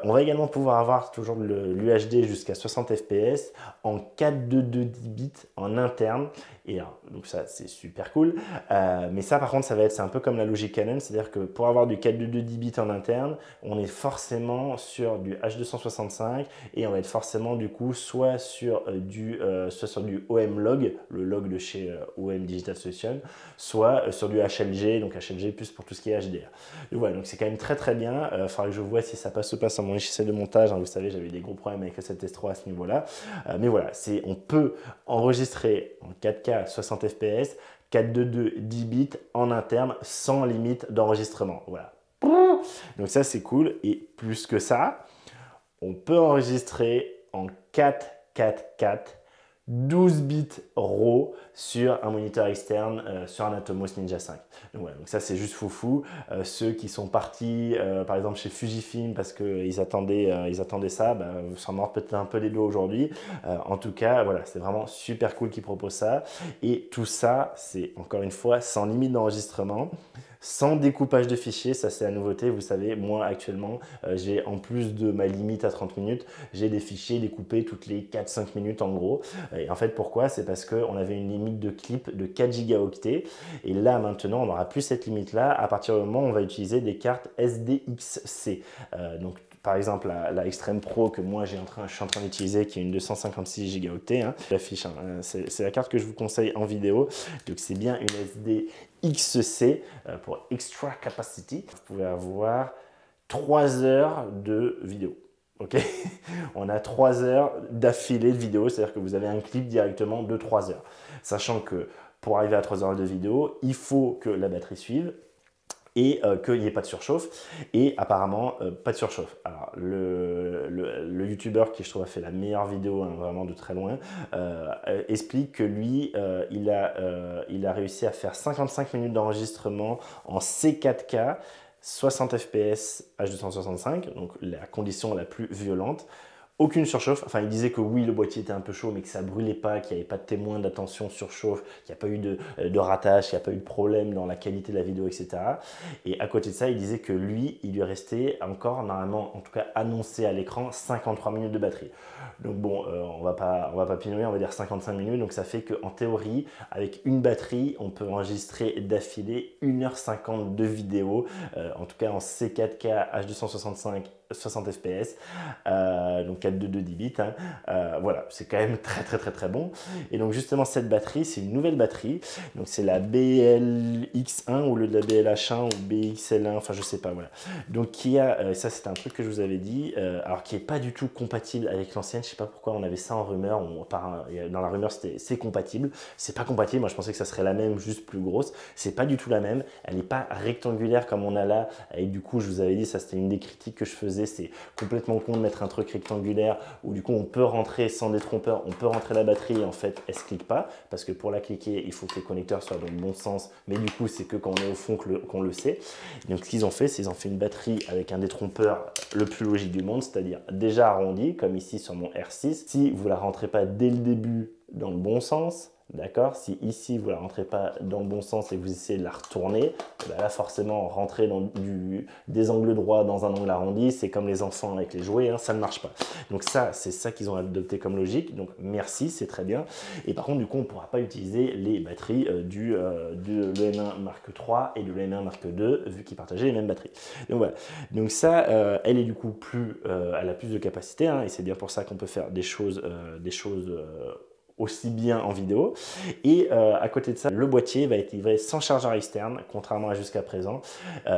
On va également pouvoir avoir toujours l'UHD jusqu'à 60 fps en 4.2.2 10 bits en interne. Et donc ça, c'est super cool. Mais ça, par contre, c'est un peu comme la logique Canon. C'est-à-dire que pour avoir du 4.2.2 10 bits en interne, on est forcément sur du H265 et on va être forcément du coup soit sur du OM log, le log de chez OM Digital Solutions, soit sur du HLG, donc HLG plus pour tout ce qui est HDR. Donc voilà, donc c'est quand même très bien. Il faudra que je vois si ça passe ou pas sur mon logiciel de montage. Vous savez, j'avais des gros problèmes avec le 7S3 à ce niveau-là. Mais voilà, on peut enregistrer en 4K 60 fps, 4.2.2 10 bits en interne sans limite d'enregistrement. Voilà. Donc ça, c'est cool. Et plus que ça, on peut enregistrer en 4.4.4 12 bits RAW sur un moniteur externe, sur un Atomos Ninja 5. Donc, voilà, donc ça c'est juste foufou. Ceux qui sont partis par exemple chez Fujifilm parce qu'ils attendaient ça, s'en mordent peut-être un peu les doigts aujourd'hui. En tout cas, voilà, c'est vraiment super cool qu'ils proposent ça. Et tout ça, c'est encore une fois sans limite d'enregistrement, sans découpage de fichiers. Ça c'est la nouveauté. Vous savez, moi actuellement, j'ai en plus de ma limite à 30 minutes, j'ai des fichiers découpés toutes les 4-5 minutes en gros. Et en fait, pourquoi? C'est parce qu'on avait une limite de clip de 4 gigaoctets. Et là, maintenant, on n'aura plus cette limite-là à partir du moment où on va utiliser des cartes SDXC. Donc, par exemple, la Extreme Pro que moi je suis en train d'utiliser, qui est une 256 gigaoctets, hein, l'affiche, hein, c'est la carte que je vous conseille en vidéo. Donc, c'est bien une SDXC pour Extra Capacity. Vous pouvez avoir 3 heures de vidéo. Ok, on a 3 heures d'affilée de vidéo, c'est-à-dire que vous avez un clip directement de 3 heures. Sachant que pour arriver à 3 heures de vidéo, il faut que la batterie suive et qu'il n'y ait pas de surchauffe. Et apparemment, pas de surchauffe. Alors, le youtubeur qui, je trouve, a fait la meilleure vidéo, hein, vraiment de très loin, explique que lui, il a réussi à faire 55 minutes d'enregistrement en C4K, 60 fps H265, donc la condition la plus violente, aucune surchauffe. Enfin, il disait que oui, le boîtier était un peu chaud, mais que ça brûlait pas, qu'il n'y avait pas de témoin d'attention surchauffe, qu'il n'y a pas eu de ratage, qu'il n'y a pas eu de problème dans la qualité de la vidéo, etc. Et à côté de ça, il disait que lui, il lui restait encore, normalement, en tout cas annoncé à l'écran, 53 minutes de batterie. Donc bon, on va pas pinouiller, on va dire 55 minutes. Donc ça fait qu'en théorie, avec une batterie, on peut enregistrer d'affilée 1h50 de vidéo, en tout cas en C4K H265 60 fps, donc 422 10 bits. Hein. Voilà, c'est quand même très bon. Et donc justement cette batterie, c'est une nouvelle batterie. Donc c'est la BLX1 au lieu de la BLH1 ou BXL1, enfin je sais pas, voilà. Donc qui a, ça c'est un truc que je vous avais dit, alors qui est pas du tout compatible avec l'ancienne. Je sais pas pourquoi on avait ça en rumeur. Dans la rumeur c'est compatible. C'est pas compatible. Moi je pensais que ça serait la même, juste plus grosse. C'est pas du tout la même. Elle n'est pas rectangulaire comme on a là. Et du coup je vous avais dit, ça c'était une des critiques que je faisais. C'est complètement con de mettre un truc rectangulaire où du coup on peut rentrer sans détrompeur, on peut rentrer la batterie et en fait elle se clique pas parce que pour la cliquer il faut que les connecteurs soient dans le bon sens, mais du coup c'est que quand on est au fond qu'on le sait. Donc ce qu'ils ont fait, c'est qu'ils ont fait une batterie avec un détrompeur le plus logique du monde, c'est-à-dire déjà arrondi comme ici sur mon R6. Si vous la rentrez pas dès le début dans le bon sens, d'accord, si ici vous ne la rentrez pas dans le bon sens et que vous essayez de la retourner, ben là forcément rentrer dans des angles droits dans un angle arrondi, c'est comme les enfants avec les jouets, hein, ça ne marche pas. Donc ça, c'est ça qu'ils ont adopté comme logique, donc merci, c'est très bien. Et par contre du coup on ne pourra pas utiliser les batteries de l'EM1 Mark III et de l'EM1 Mark II vu qu'ils partageaient les mêmes batteries. Donc voilà, donc ça elle est du coup elle a plus de capacité, hein, et c'est bien pour ça qu'on peut faire des choses aussi bien en vidéo. Et à côté de ça, le boîtier va être livré sans chargeur externe, contrairement à jusqu'à présent. Il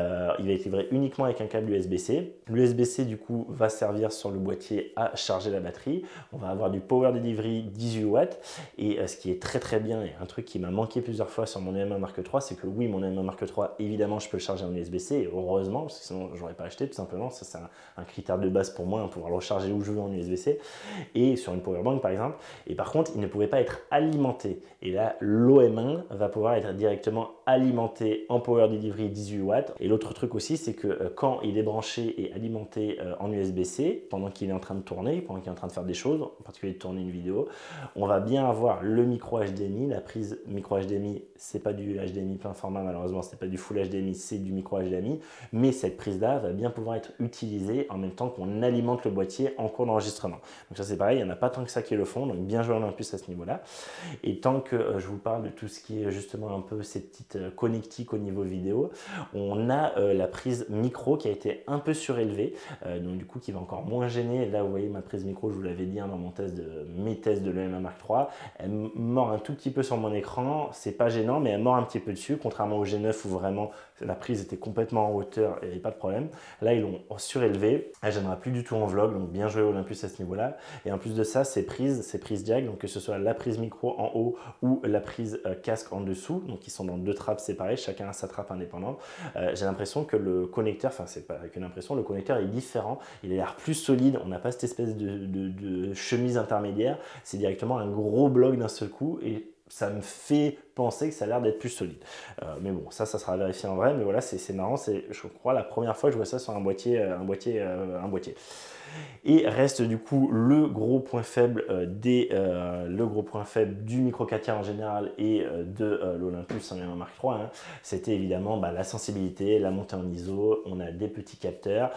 va être livré uniquement avec un câble USB-C. L'USB-C du coup va servir sur le boîtier à charger la batterie. On va avoir du power delivery 18 watts. Et ce qui est très bien, et un truc qui m'a manqué plusieurs fois sur mon EM1 Mark III, c'est que oui, mon EM1 Mark III, évidemment, je peux le charger en USB-C, et heureusement, parce que sinon je n'aurais pas acheté tout simplement. Ça, c'est un critère de base pour moi, hein, pouvoir le recharger où je veux en USB-C, et sur une powerbank par exemple. Et par contre, il ne pouvait pas être alimenté. Et là, l'OM1 va pouvoir être directement alimenté en Power Delivery 18 watts. Et l'autre truc aussi, c'est que quand il est branché et alimenté en USB-C, pendant qu'il est en train de tourner, pendant qu'il est en train de faire des choses, en particulier de tourner une vidéo, on va bien avoir le micro HDMI. La prise micro HDMI, c'est pas du HDMI plein format, malheureusement, c'est pas du full HDMI, c'est du micro HDMI. Mais cette prise-là va bien pouvoir être utilisée en même temps qu'on alimente le boîtier en cours d'enregistrement. Donc ça, c'est pareil, il n'y en a pas tant que ça qui le font, donc bien joué Olympus à ce niveau-là. Et tant que je vous parle de tout ce qui est justement un peu ces petites connectiques au niveau vidéo, on a la prise micro qui a été un peu surélevée, donc du coup qui va encore moins gêner. Là vous voyez ma prise micro, je vous l'avais dit, hein, dans mes tests de l'EM1 Mark III, elle mord un tout petit peu sur mon écran, c'est pas gênant, mais elle mord un petit peu dessus, contrairement au G9 où vraiment la prise était complètement en hauteur et il n'y avait pas de problème. Là ils l'ont surélevé, elle gênera plus du tout en vlog, donc bien joué Olympus à ce niveau-là. Et en plus de ça, ces prises jack, donc que ce soit la prise micro en haut ou la prise casque en dessous, donc ils sont dans deux trappes séparées, chacun a sa trappe indépendante. J'ai l'impression que le connecteur, enfin c'est pas qu'une impression, le connecteur est différent, il a l'air plus solide, on n'a pas cette espèce de chemise intermédiaire, c'est directement un gros bloc d'un seul coup et ça me fait penser que ça a l'air d'être plus solide. Mais bon, ça sera vérifié en vrai, mais voilà, c'est marrant, c'est je crois la première fois que je vois ça sur un boîtier. Et reste du coup le gros point faible du micro 4 tiers en général et de l'Olympus EM1 Mark III, hein. C'était évidemment la sensibilité, la montée en ISO. On a des petits capteurs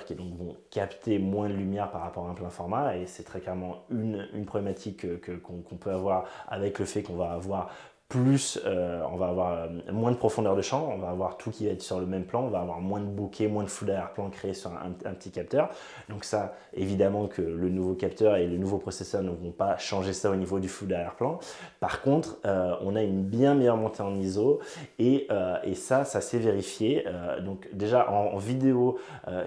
qui donc vont capter moins de lumière par rapport à un plein format, et c'est très clairement une problématique qu'on peut avoir avec le fait qu'on va avoir on va avoir moins de profondeur de champ, on va avoir tout qui va être sur le même plan, on va avoir moins de bokeh, moins de flou d'arrière-plan créé sur un petit capteur. Donc ça, évidemment que le nouveau capteur et le nouveau processeur ne vont pas changer ça au niveau du flou d'arrière-plan. Par contre, on a une bien meilleure montée en ISO et ça s'est vérifié. Donc déjà en vidéo,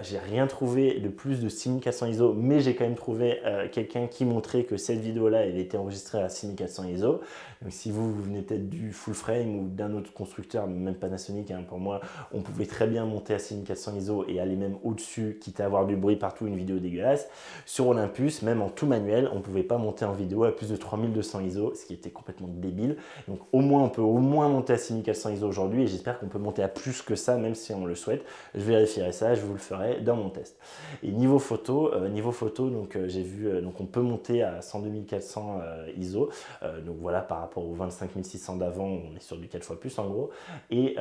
j'ai rien trouvé de plus de 6400 ISO, mais j'ai quand même trouvé quelqu'un qui montrait que cette vidéo-là, elle était enregistrée à 6400 ISO. Donc si vous venez peut-être du full frame ou d'un autre constructeur, même Panasonic, hein, pour moi, on pouvait très bien monter à 6400 ISO et aller même au-dessus, quitte à avoir du bruit partout, une vidéo dégueulasse. Sur Olympus, même en tout manuel, on ne pouvait pas monter en vidéo à plus de 3200 ISO, ce qui était complètement débile. Donc au moins, on peut au moins monter à 6400 ISO aujourd'hui et j'espère qu'on peut monter à plus que ça, même si on le souhaite. Je vérifierai ça, je vous le ferai dans mon test. Et niveau photo, donc j'ai vu, donc on peut monter à 102 400 ISO. Donc voilà, par rapport aux 25 600 d'avant, on est sur du 4 fois plus en gros. Et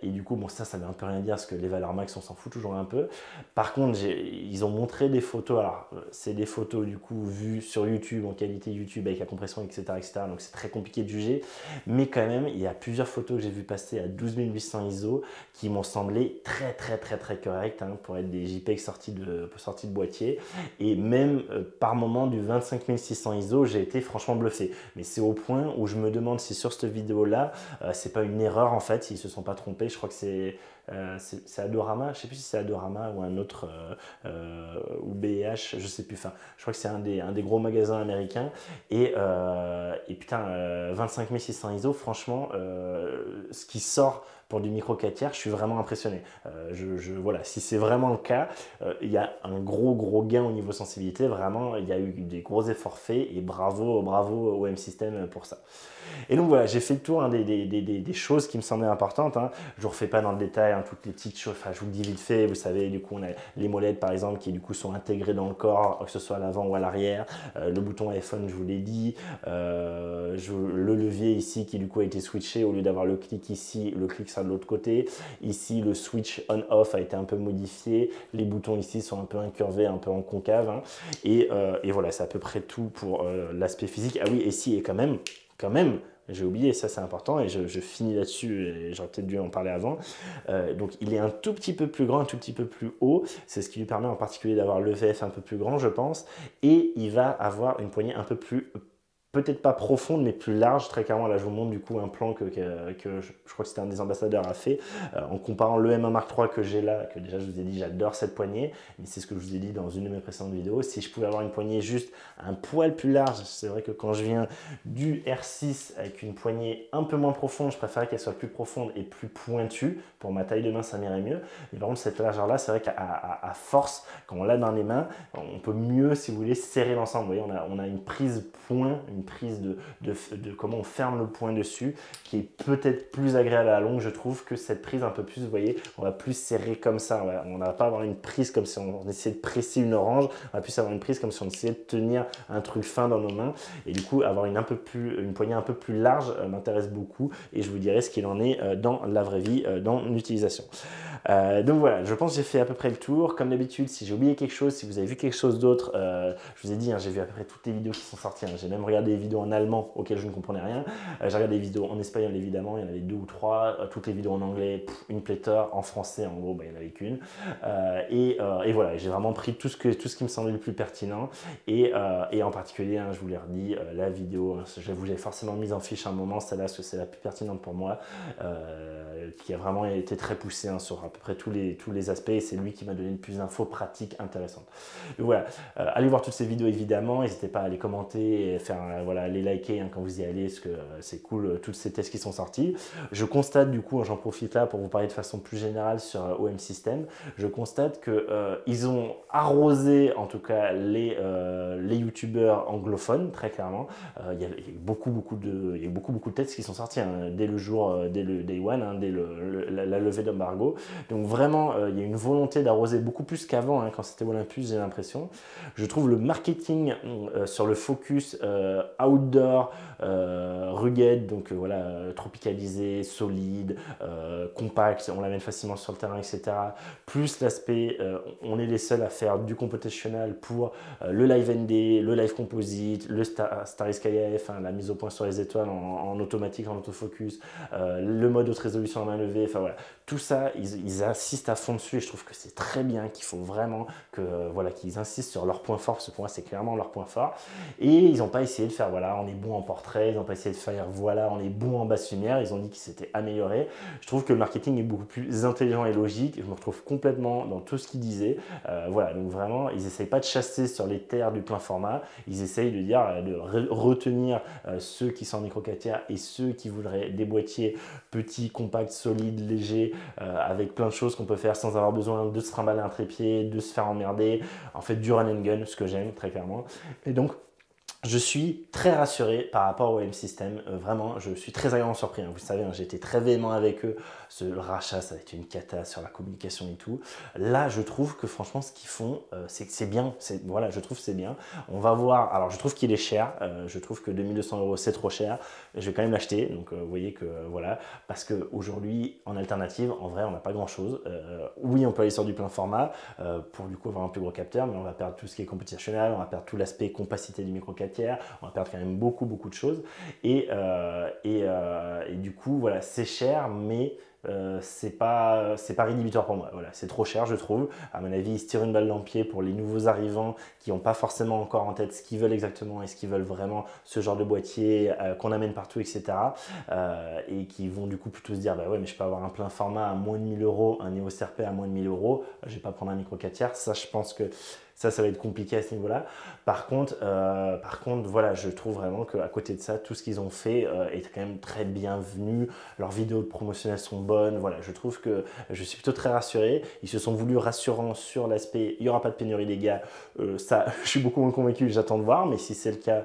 du coup, bon, ça veut un peu rien dire parce que les valeurs max, on s'en fout toujours un peu. Par contre, ils ont montré des photos. Alors, c'est des photos du coup vues sur YouTube, en qualité YouTube, avec la compression, etc. Donc, c'est très compliqué de juger. Mais quand même, il y a plusieurs photos que j'ai vu passer à 12 800 ISO qui m'ont semblé très correctes hein, pour être des JPEG sortis de boîtier. Et même par moment du 25 600 ISO, j'ai été franchement bluffé. Mais c'est au point où je me demande si sur cette vidéo-là, c'est pas une erreur en fait, s'ils se sont pas trompés. Je crois que c'est Adorama, je sais plus si c'est Adorama ou un autre, ou BH, je sais plus. Enfin, je crois que c'est un des gros magasins américains. Et putain, 25 600 ISO, franchement, ce qui sort pour du micro 4 tiers, je suis vraiment impressionné. Voilà, si c'est vraiment le cas, il y a un gros gain au niveau sensibilité. Vraiment, il y a eu des gros efforts faits et bravo au M-System pour ça. Et donc voilà, j'ai fait le tour hein, des choses qui me semblaient importantes. Hein. Je ne vous refais pas dans le détail hein, toutes les petites choses. Enfin, je vous le dis vite fait. Vous savez, du coup, on a les molettes par exemple qui du coup sont intégrées dans le corps, que ce soit à l'avant ou à l'arrière. Le bouton iPhone, je vous l'ai dit. Le levier ici qui du coup a été switché au lieu d'avoir le clic ici, le clic sera de l'autre côté. Ici, le switch on-off a été un peu modifié. Les boutons ici sont un peu incurvés, un peu en concave. Hein. Et voilà, c'est à peu près tout pour l'aspect physique. Ah oui, et si, et quand même, j'ai oublié, ça c'est important et je finis là-dessus et j'aurais peut-être dû en parler avant. Donc il est un tout petit peu plus grand, un tout petit peu plus haut, c'est ce qui lui permet en particulier d'avoir le VF un peu plus grand je pense, et il va avoir une poignée un peu plus peut-être pas profonde mais plus large. Très clairement là je vous montre du coup un plan que je crois que c'était un des ambassadeurs a fait en comparant le M1 Mark III que j'ai là, que déjà je vous ai dit j'adore cette poignée, mais c'est ce que je vous ai dit dans une de mes précédentes vidéos. Si je pouvais avoir une poignée juste un poil plus large, c'est vrai que quand je viens du R6 avec une poignée un peu moins profonde, je préférais qu'elle soit plus profonde et plus pointue. Pour ma taille de main ça m'irait mieux, mais par contre cette largeur là c'est vrai qu'à force quand on l'a dans les mains on peut mieux si vous voulez serrer l'ensemble. Vous voyez, on a une prise point, une prise de comment on ferme le point dessus qui est peut-être plus agréable à la longue je trouve que cette prise un peu plus, vous voyez, on va plus serrer comme ça, on va pas avoir une prise comme si on essayait de presser une orange, on va plus avoir une prise comme si on essayait de tenir un truc fin dans nos mains et du coup avoir une poignée un peu plus large m'intéresse beaucoup et je vous dirai ce qu'il en est dans la vraie vie, dans l'utilisation. Donc voilà, je pense que j'ai fait à peu près le tour. Comme d'habitude, si j'ai oublié quelque chose, si vous avez vu quelque chose d'autre, je vous ai dit, hein, j'ai vu à peu près toutes les vidéos qui sont sorties. Hein. J'ai même regardé des vidéos en allemand auxquelles je ne comprenais rien. J'ai regardé des vidéos en espagnol évidemment, il y en avait 2 ou 3. Toutes les vidéos en anglais, une pléthore. En français, en gros, il n'y en avait qu'une. Et voilà, j'ai vraiment pris tout ce qui me semblait le plus pertinent. Et en particulier, hein, je vous l'ai redit, la vidéo, hein, je vous l'ai forcément mise en fiche à un moment, celle-là, parce que c'est la plus pertinente pour moi, qui a vraiment été très poussée hein, sur à peu près tous les aspects et c'est lui qui m'a donné le plus d'infos pratiques intéressantes. Donc voilà, allez voir toutes ces vidéos évidemment, n'hésitez pas à les commenter et faire voilà, les liker hein, quand vous y allez parce que c'est cool tous ces tests qui sont sortis. Je constate du coup, j'en profite là pour vous parler de façon plus générale sur OM System, je constate que ils ont arrosé en tout cas les youtubeurs anglophones très clairement. Il y a beaucoup de tests qui sont sortis hein, dès le day one, hein, dès la levée d'embargo. Donc vraiment, il y a une volonté d'arroser beaucoup plus qu'avant, hein, quand c'était Olympus, j'ai l'impression. Je trouve le marketing sur le focus outdoor, rugged, donc voilà, tropicalisé, solide, compact, on l'amène facilement sur le terrain, etc. Plus l'aspect, on est les seuls à faire du computational pour le live ND, le live composite, le Starisky AF, hein, la mise au point sur les étoiles en automatique, en autofocus, le mode haute résolution à main levée, enfin voilà, tout ça, ils ils insistent à fond dessus et je trouve que c'est très bien, qu'il faut vraiment que, voilà, qu'ils insistent sur leur point fort, parce que pour moi, c'est clairement leur point fort. Et ils n'ont pas essayé de faire, voilà, on est bon en portrait, ils n'ont pas essayé de faire, voilà, on est bon en basse lumière, ils ont dit qu'ils s'étaient améliorés. Je trouve que le marketing est beaucoup plus intelligent et logique, je me retrouve complètement dans tout ce qu'ils disaient. Voilà, donc vraiment, ils n'essayent pas de chasser sur les terres du plein format, ils essayent de dire, de retenir ceux qui sont en micro 4 tiers et ceux qui voudraient des boîtiers petits, compacts, solides, légers, avec plein de choses qu'on peut faire sans avoir besoin de se trimballer un trépied, de se faire emmerder. En fait, du run and gun, ce que j'aime très clairement. Et donc, je suis très rassuré par rapport au M-System, vraiment, je suis très agréablement surpris. Hein. Vous savez, hein, j'ai été très véhément avec eux. Le rachat, ça a été une cata sur la communication et tout. Là, je trouve que franchement, ce qu'ils font, c'est bien. Voilà, je trouve que c'est bien. On va voir. Alors, je trouve qu'il est cher. Je trouve que 2200 €, c'est trop cher. Je vais quand même l'acheter. Donc, vous voyez que voilà. Parce qu'aujourd'hui, en alternative, en vrai, on n'a pas grand-chose. Oui, on peut aller sur du plein format pour du coup avoir un plus gros capteur, mais on va perdre tout ce qui est computationnel, on va perdre tout l'aspect compacité du micro 4 tiers, on va perdre quand même beaucoup de choses. Et du coup, voilà, c'est cher, mais c'est pas rédhibitoire pour moi. Voilà, c'est trop cher, je trouve. À mon avis, ils se tirent une balle dans le pied pour les nouveaux arrivants qui n'ont pas forcément encore en tête ce qu'ils veulent exactement et ce qu'ils veulent vraiment, ce genre de boîtier qu'on amène partout, etc. Et qui vont du coup plutôt se dire, bah ouais, mais je peux avoir un plein format à moins de 1000 €, un Neo CRP à moins de 1000 €, je vais pas prendre un micro 4 tiers. Ça, je pense que ça va être compliqué à ce niveau-là. Par contre, voilà, je trouve vraiment qu'à côté de ça, tout ce qu'ils ont fait est quand même très bienvenu. Leurs vidéos promotionnelles sont bonnes. Voilà, je trouve que je suis plutôt très rassuré. Ils se sont voulus rassurants sur l'aspect « il n'y aura pas de pénurie des gars ». Ça, je suis beaucoup moins convaincu, j'attends de voir. Mais si c'est le cas,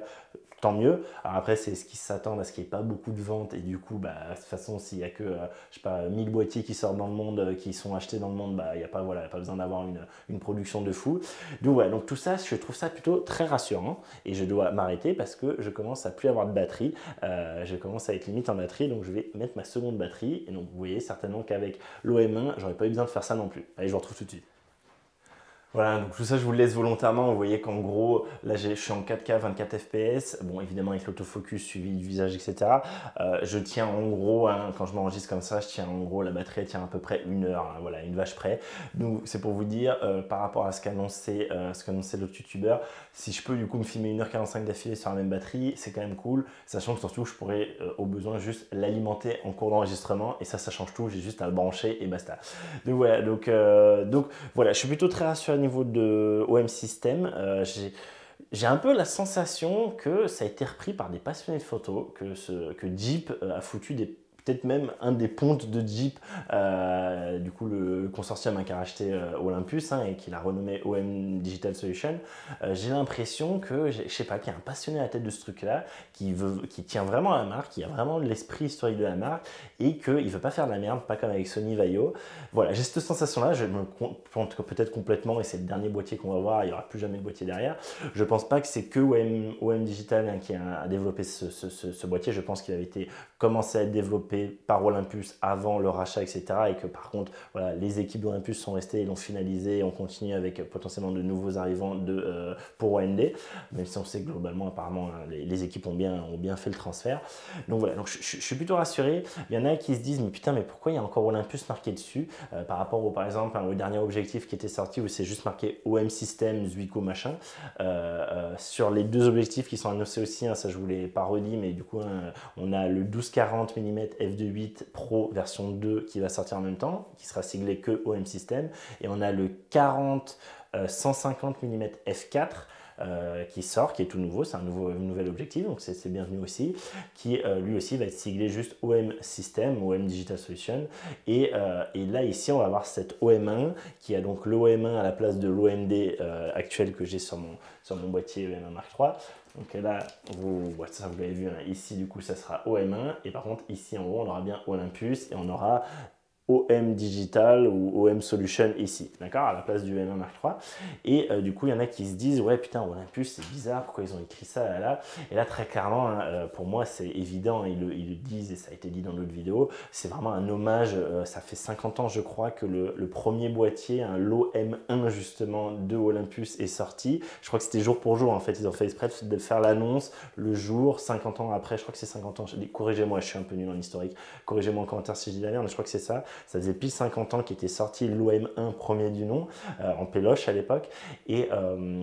tant mieux. Alors après, c'est ce qui s'attend à ce qu'il n'y ait pas beaucoup de ventes et du coup, bah, de toute façon, s'il n'y a que, je sais pas, 1000 boîtiers qui sortent dans le monde, qui sont achetés dans le monde, bah, il n'y a pas, voilà, pas besoin d'avoir une production de fou. Donc voilà, donc tout ça, je trouve ça plutôt très rassurant et je dois m'arrêter parce que je commence à plus avoir de batterie. Je commence à être limite en batterie, donc je vais mettre ma seconde batterie. Et donc vous voyez certainement qu'avec l'OM1, j'aurais pas eu besoin de faire ça non plus. Allez, je vous retrouve tout de suite. Voilà, donc tout ça, je vous le laisse volontairement. Vous voyez qu'en gros, là, je suis en 4K, 24 FPS. Bon, évidemment, avec l'autofocus, suivi du visage, etc. Je tiens en gros, hein, quand je m'enregistre comme ça, je tiens en gros, la batterie elle tient à peu près 1 heure. Hein, voilà, une vache près. Donc, c'est pour vous dire, par rapport à ce qu'annonçait l'autre youtubeur, si je peux du coup me filmer 1h45 d'affilée sur la même batterie, c'est quand même cool. Sachant que surtout, je pourrais au besoin juste l'alimenter en cours d'enregistrement. Et ça change tout. J'ai juste à le brancher et basta. Donc, voilà, donc voilà, je suis plutôt très rassuré niveau de OM System. J'ai un peu la sensation que ça a été repris par des passionnés de photos, que Jeep a foutu peut-être même un des pontes de Jeep, du coup le consortium qui a racheté Olympus et qui l'a renommé OM Digital Solution. J'ai l'impression que, je sais pas, qu'il y a un passionné à la tête de ce truc-là, qui tient vraiment à la marque, qui a vraiment l'esprit historique de la marque et qu'il ne veut pas faire de la merde, pas comme avec Sony Vaio. Voilà, j'ai cette sensation-là, je me plante peut-être complètement et c'est le dernier boîtier qu'on va voir, il n'y aura plus jamais de boîtier derrière. Je pense pas que c'est que OM Digital qui a développé ce boîtier, je pense qu'il avait été commencé à être développé par Olympus avant le rachat, etc. Et que par contre, voilà, les équipes d'Olympus sont restées et l'ont finalisé et on continue avec potentiellement de nouveaux arrivants pour OND, même si on sait que globalement, apparemment, les équipes ont bien fait le transfert. Donc voilà, donc je suis plutôt rassuré. Il y en a qui se disent, mais putain, mais pourquoi il y a encore Olympus marqué dessus par rapport par exemple, au dernier objectif qui était sorti où c'est juste marqué OM System, Zuiko, machin. Sur les deux objectifs qui sont annoncés aussi, ça je vous l'ai pas redit, mais du coup, on a le 12-40 mm f2.8 Pro version 2 qui va sortir en même temps, qui sera siglé que OM System, et on a le 40 150 mm f4 qui sort, qui est tout nouveau, c'est un nouvel objectif, donc c'est bienvenu aussi, qui lui aussi va être siglé juste OM System, OM Digital Solution, et là ici on va avoir cette OM1 qui a donc l'OM1 à la place de l'OMD actuel que j'ai sur mon boîtier OM1 Mark III. Donc là, vous l'avez vu, ici du coup ça sera OM1, et par contre ici en haut on aura bien Olympus, et on aura OM Digital ou OM Solution ici, d'accord, à la place du M1 Mark III. Et du coup, il y en a qui se disent, ouais, putain, Olympus, c'est bizarre, pourquoi ils ont écrit ça là? Et là, très clairement, pour moi, c'est évident, ils le disent, et ça a été dit dans d'autres vidéos, c'est vraiment un hommage, ça fait 50 ans, je crois, que le premier boîtier, l'OM1, justement, de Olympus est sorti. Je crois que c'était jour pour jour, en fait, ils ont fait exprès de faire l'annonce le jour, 50 ans après, je crois que c'est 50 ans, corrigez-moi, je suis un peu nul en historique, corrigez-moi en commentaire si je dis la merde, mais je crois que c'est ça. Ça faisait pile 50 ans qu'était sorti l'OM1 premier du nom, en péloche à l'époque, et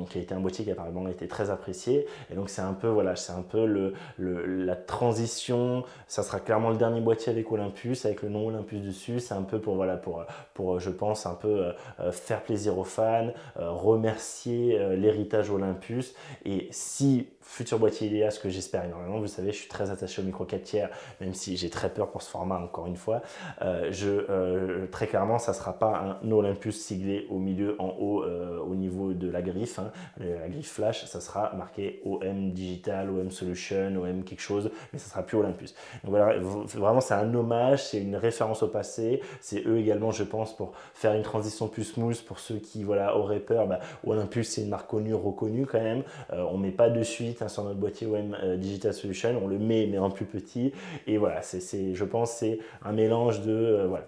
qui a été un boîtier qui apparemment a été très apprécié. Et donc c'est un peu, voilà, c'est un peu la transition. Ça sera clairement le dernier boîtier avec Olympus, avec le nom Olympus dessus. C'est un peu pour, voilà, pour je pense, un peu faire plaisir aux fans, remercier l'héritage Olympus. Et si futur boîtier il y a, ce que j'espère énormément, vous savez, je suis très attaché au micro 4 tiers, même si j'ai très peur pour ce format, encore une fois. Très clairement, ça ne sera pas un Olympus siglé au milieu, en haut, au niveau de la griffe, hein, la griffe flash, ça sera marqué OM Digital, OM Solution, OM quelque chose, mais ça sera plus Olympus. Donc voilà, vraiment c'est un hommage, c'est une référence au passé, c'est eux également, je pense, pour faire une transition plus smooth pour ceux qui, voilà, auraient peur. Olympus c'est une marque connue, reconnue quand même, on met pas de suite, hein, sur notre boîtier OM Digital Solution, on le met mais en plus petit, et voilà, je pense c'est un mélange de, voilà,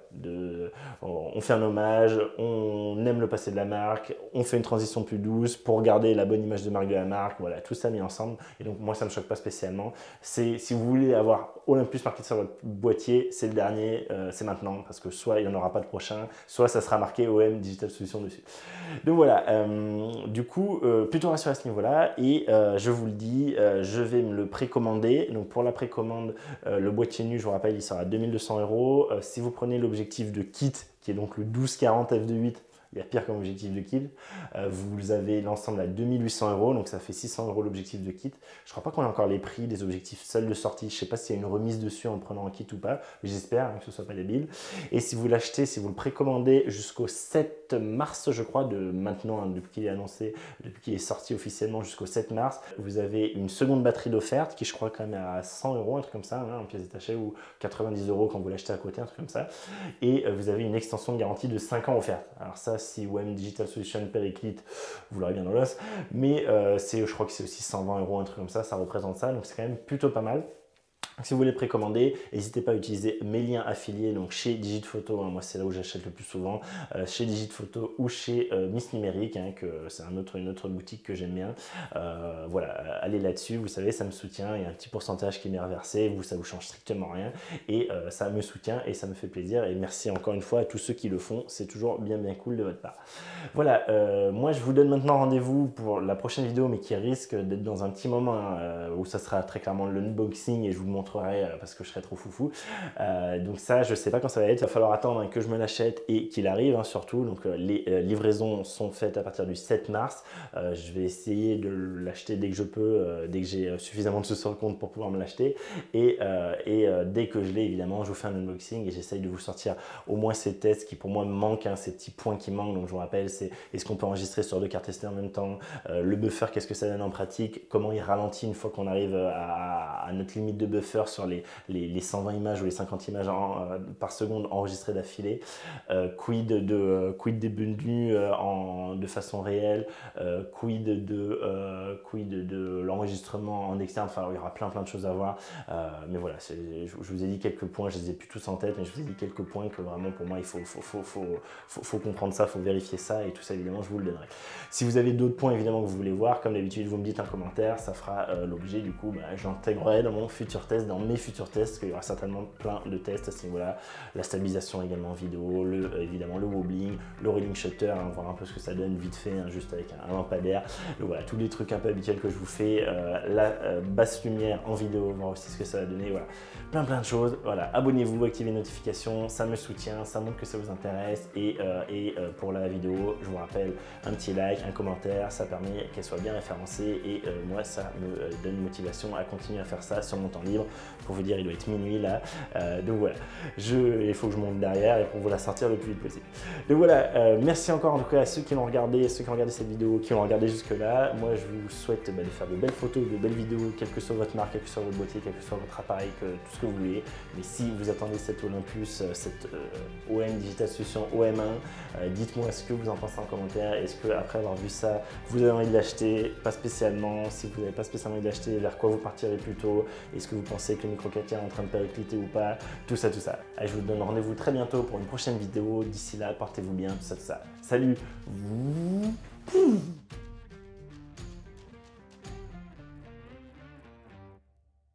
on fait un hommage, on aime le passé de la marque, on fait une transition plus douce pour garder la bonne image de marque de la marque, voilà, tout ça mis ensemble. Et donc moi ça me choque pas spécialement. Si vous voulez avoir Olympus marqué sur votre boîtier, c'est le dernier, c'est maintenant, parce que soit il n'y en aura pas de prochain, soit ça sera marqué OM Digital Solution dessus. Donc voilà, du coup, plutôt rassuré à ce niveau-là, et je vous le dis, je vais me le précommander. Donc pour la précommande, le boîtier nu, je vous rappelle, il sera à 2200 €. Si vous prenez l'objectif de kit, qui est donc le 12-40 f2.8, il y a pire comme objectif de kit. Vous avez l'ensemble à 2800 €, donc ça fait 600 € l'objectif de kit. Je ne crois pas qu'on ait encore les prix des objectifs seuls de sortie. Je ne sais pas s'il y a une remise dessus en prenant un kit ou pas. J'espère, hein, que ce ne soit pas débile. Et si vous l'achetez, si vous le précommandez jusqu'au 7 mars, je crois, de maintenant, hein, depuis qu'il est annoncé, depuis qu'il est sorti officiellement jusqu'au 7 mars, vous avez une seconde batterie d'offerte qui, je crois, quand même à 100 €, un truc comme ça, hein, en pièces détachées, ou 90 € quand vous l'achetez à côté, un truc comme ça. Et vous avez une extension de garantie de 5 ans offerte. Alors ça, si OM Digital Solution périclite, vous l'aurez bien dans l'os, mais je crois que c'est aussi 120 €, un truc comme ça représente ça, donc c'est quand même plutôt pas mal. Donc, si vous voulez précommander, n'hésitez pas à utiliser mes liens affiliés, donc chez Digitphoto, hein, moi c'est là où j'achète le plus souvent, chez Digitphoto ou chez Miss Numérique, hein, que c'est une autre boutique que j'aime bien. Voilà, allez là-dessus, vous savez, ça me soutient, il y a un petit pourcentage qui m'est reversé, ça vous change strictement rien, et ça me soutient et ça me fait plaisir, et merci encore une fois à tous ceux qui le font, c'est toujours bien cool de votre part. Voilà, moi je vous donne maintenant rendez-vous pour la prochaine vidéo, mais qui risque d'être dans un petit moment, hein, où ça sera très clairement l'unboxing, et je vous montrerai parce que je serai trop foufou. Donc ça, je sais pas quand ça va être. Il va falloir attendre, hein, que je me l'achète et qu'il arrive, hein, surtout. Donc les livraisons sont faites à partir du 7 mars. Je vais essayer de l'acheter dès que je peux, dès que j'ai suffisamment de sous sur le compte pour pouvoir me l'acheter. Et dès que je l'ai, évidemment, je vous fais un unboxing et j'essaye de vous sortir au moins ces tests qui pour moi me manquent, hein, ces petits points qui manquent. Donc je vous rappelle, c'est est-ce qu'on peut enregistrer sur 2 cartes SD en même temps, le buffer, qu'est-ce que ça donne en pratique, comment il ralentit une fois qu'on arrive à notre limite de buffer sur les 120 images ou les 50 images par seconde enregistrées d'affilée, quid des bunus de façon réelle, quid de l'enregistrement en externe. Enfin, il y aura plein de choses à voir, mais voilà, je vous ai dit quelques points, je les ai plus tous en tête, mais je vous ai dit quelques points que vraiment pour moi il faut comprendre ça, il faut vérifier ça, et tout ça évidemment je vous le donnerai. Si vous avez d'autres points évidemment que vous voulez voir, comme d'habitude vous me dites un commentaire, ça fera l'objet, du coup j'intégrerai dans mon futur test, dans mes futurs tests, parce qu'il y aura certainement plein de tests à ce niveau-là. La stabilisation également vidéo, évidemment le wobbling, le rolling shutter, hein, voir un peu ce que ça donne vite fait, hein, juste avec un lampadaire. Donc voilà, tous les trucs un peu habituels que je vous fais, la basse lumière en vidéo, voir aussi ce que ça va donner, voilà. Plein de choses. Voilà, abonnez-vous, activez les notifications, ça me soutient, ça montre que ça vous intéresse, et pour la vidéo, je vous rappelle, un petit like, un commentaire, ça permet qu'elle soit bien référencée, et moi ça me donne une motivation à continuer à faire ça sur mon temps libre. Pour vous dire, il doit être minuit là, donc voilà, il faut que je monte derrière et pour vous la sortir le plus vite possible. Donc voilà, merci encore en tout cas à ceux qui l'ont regardé, ceux qui ont regardé cette vidéo, qui l'ont regardé jusque là. Moi je vous souhaite de faire de belles photos, de belles vidéos, quelle que soit votre marque, quel que soit votre boîtier, quel que soit votre appareil, tout ce que vous voulez. Mais si vous attendez cette Olympus, cette OM Digital Solution OM1, dites-moi ce que vous en pensez en commentaire. Est-ce que après avoir vu ça, vous avez envie de l'acheter? Pas spécialement. Si vous n'avez pas spécialement envie de l'acheter, vers quoi vous partirez plutôt? Est-ce que vous pensez que le micro 4 tiers est en train de péricliter ou pas? Tout ça. Allez, je vous donne rendez-vous très bientôt pour une prochaine vidéo. D'ici là, portez-vous bien, tout ça. Salut!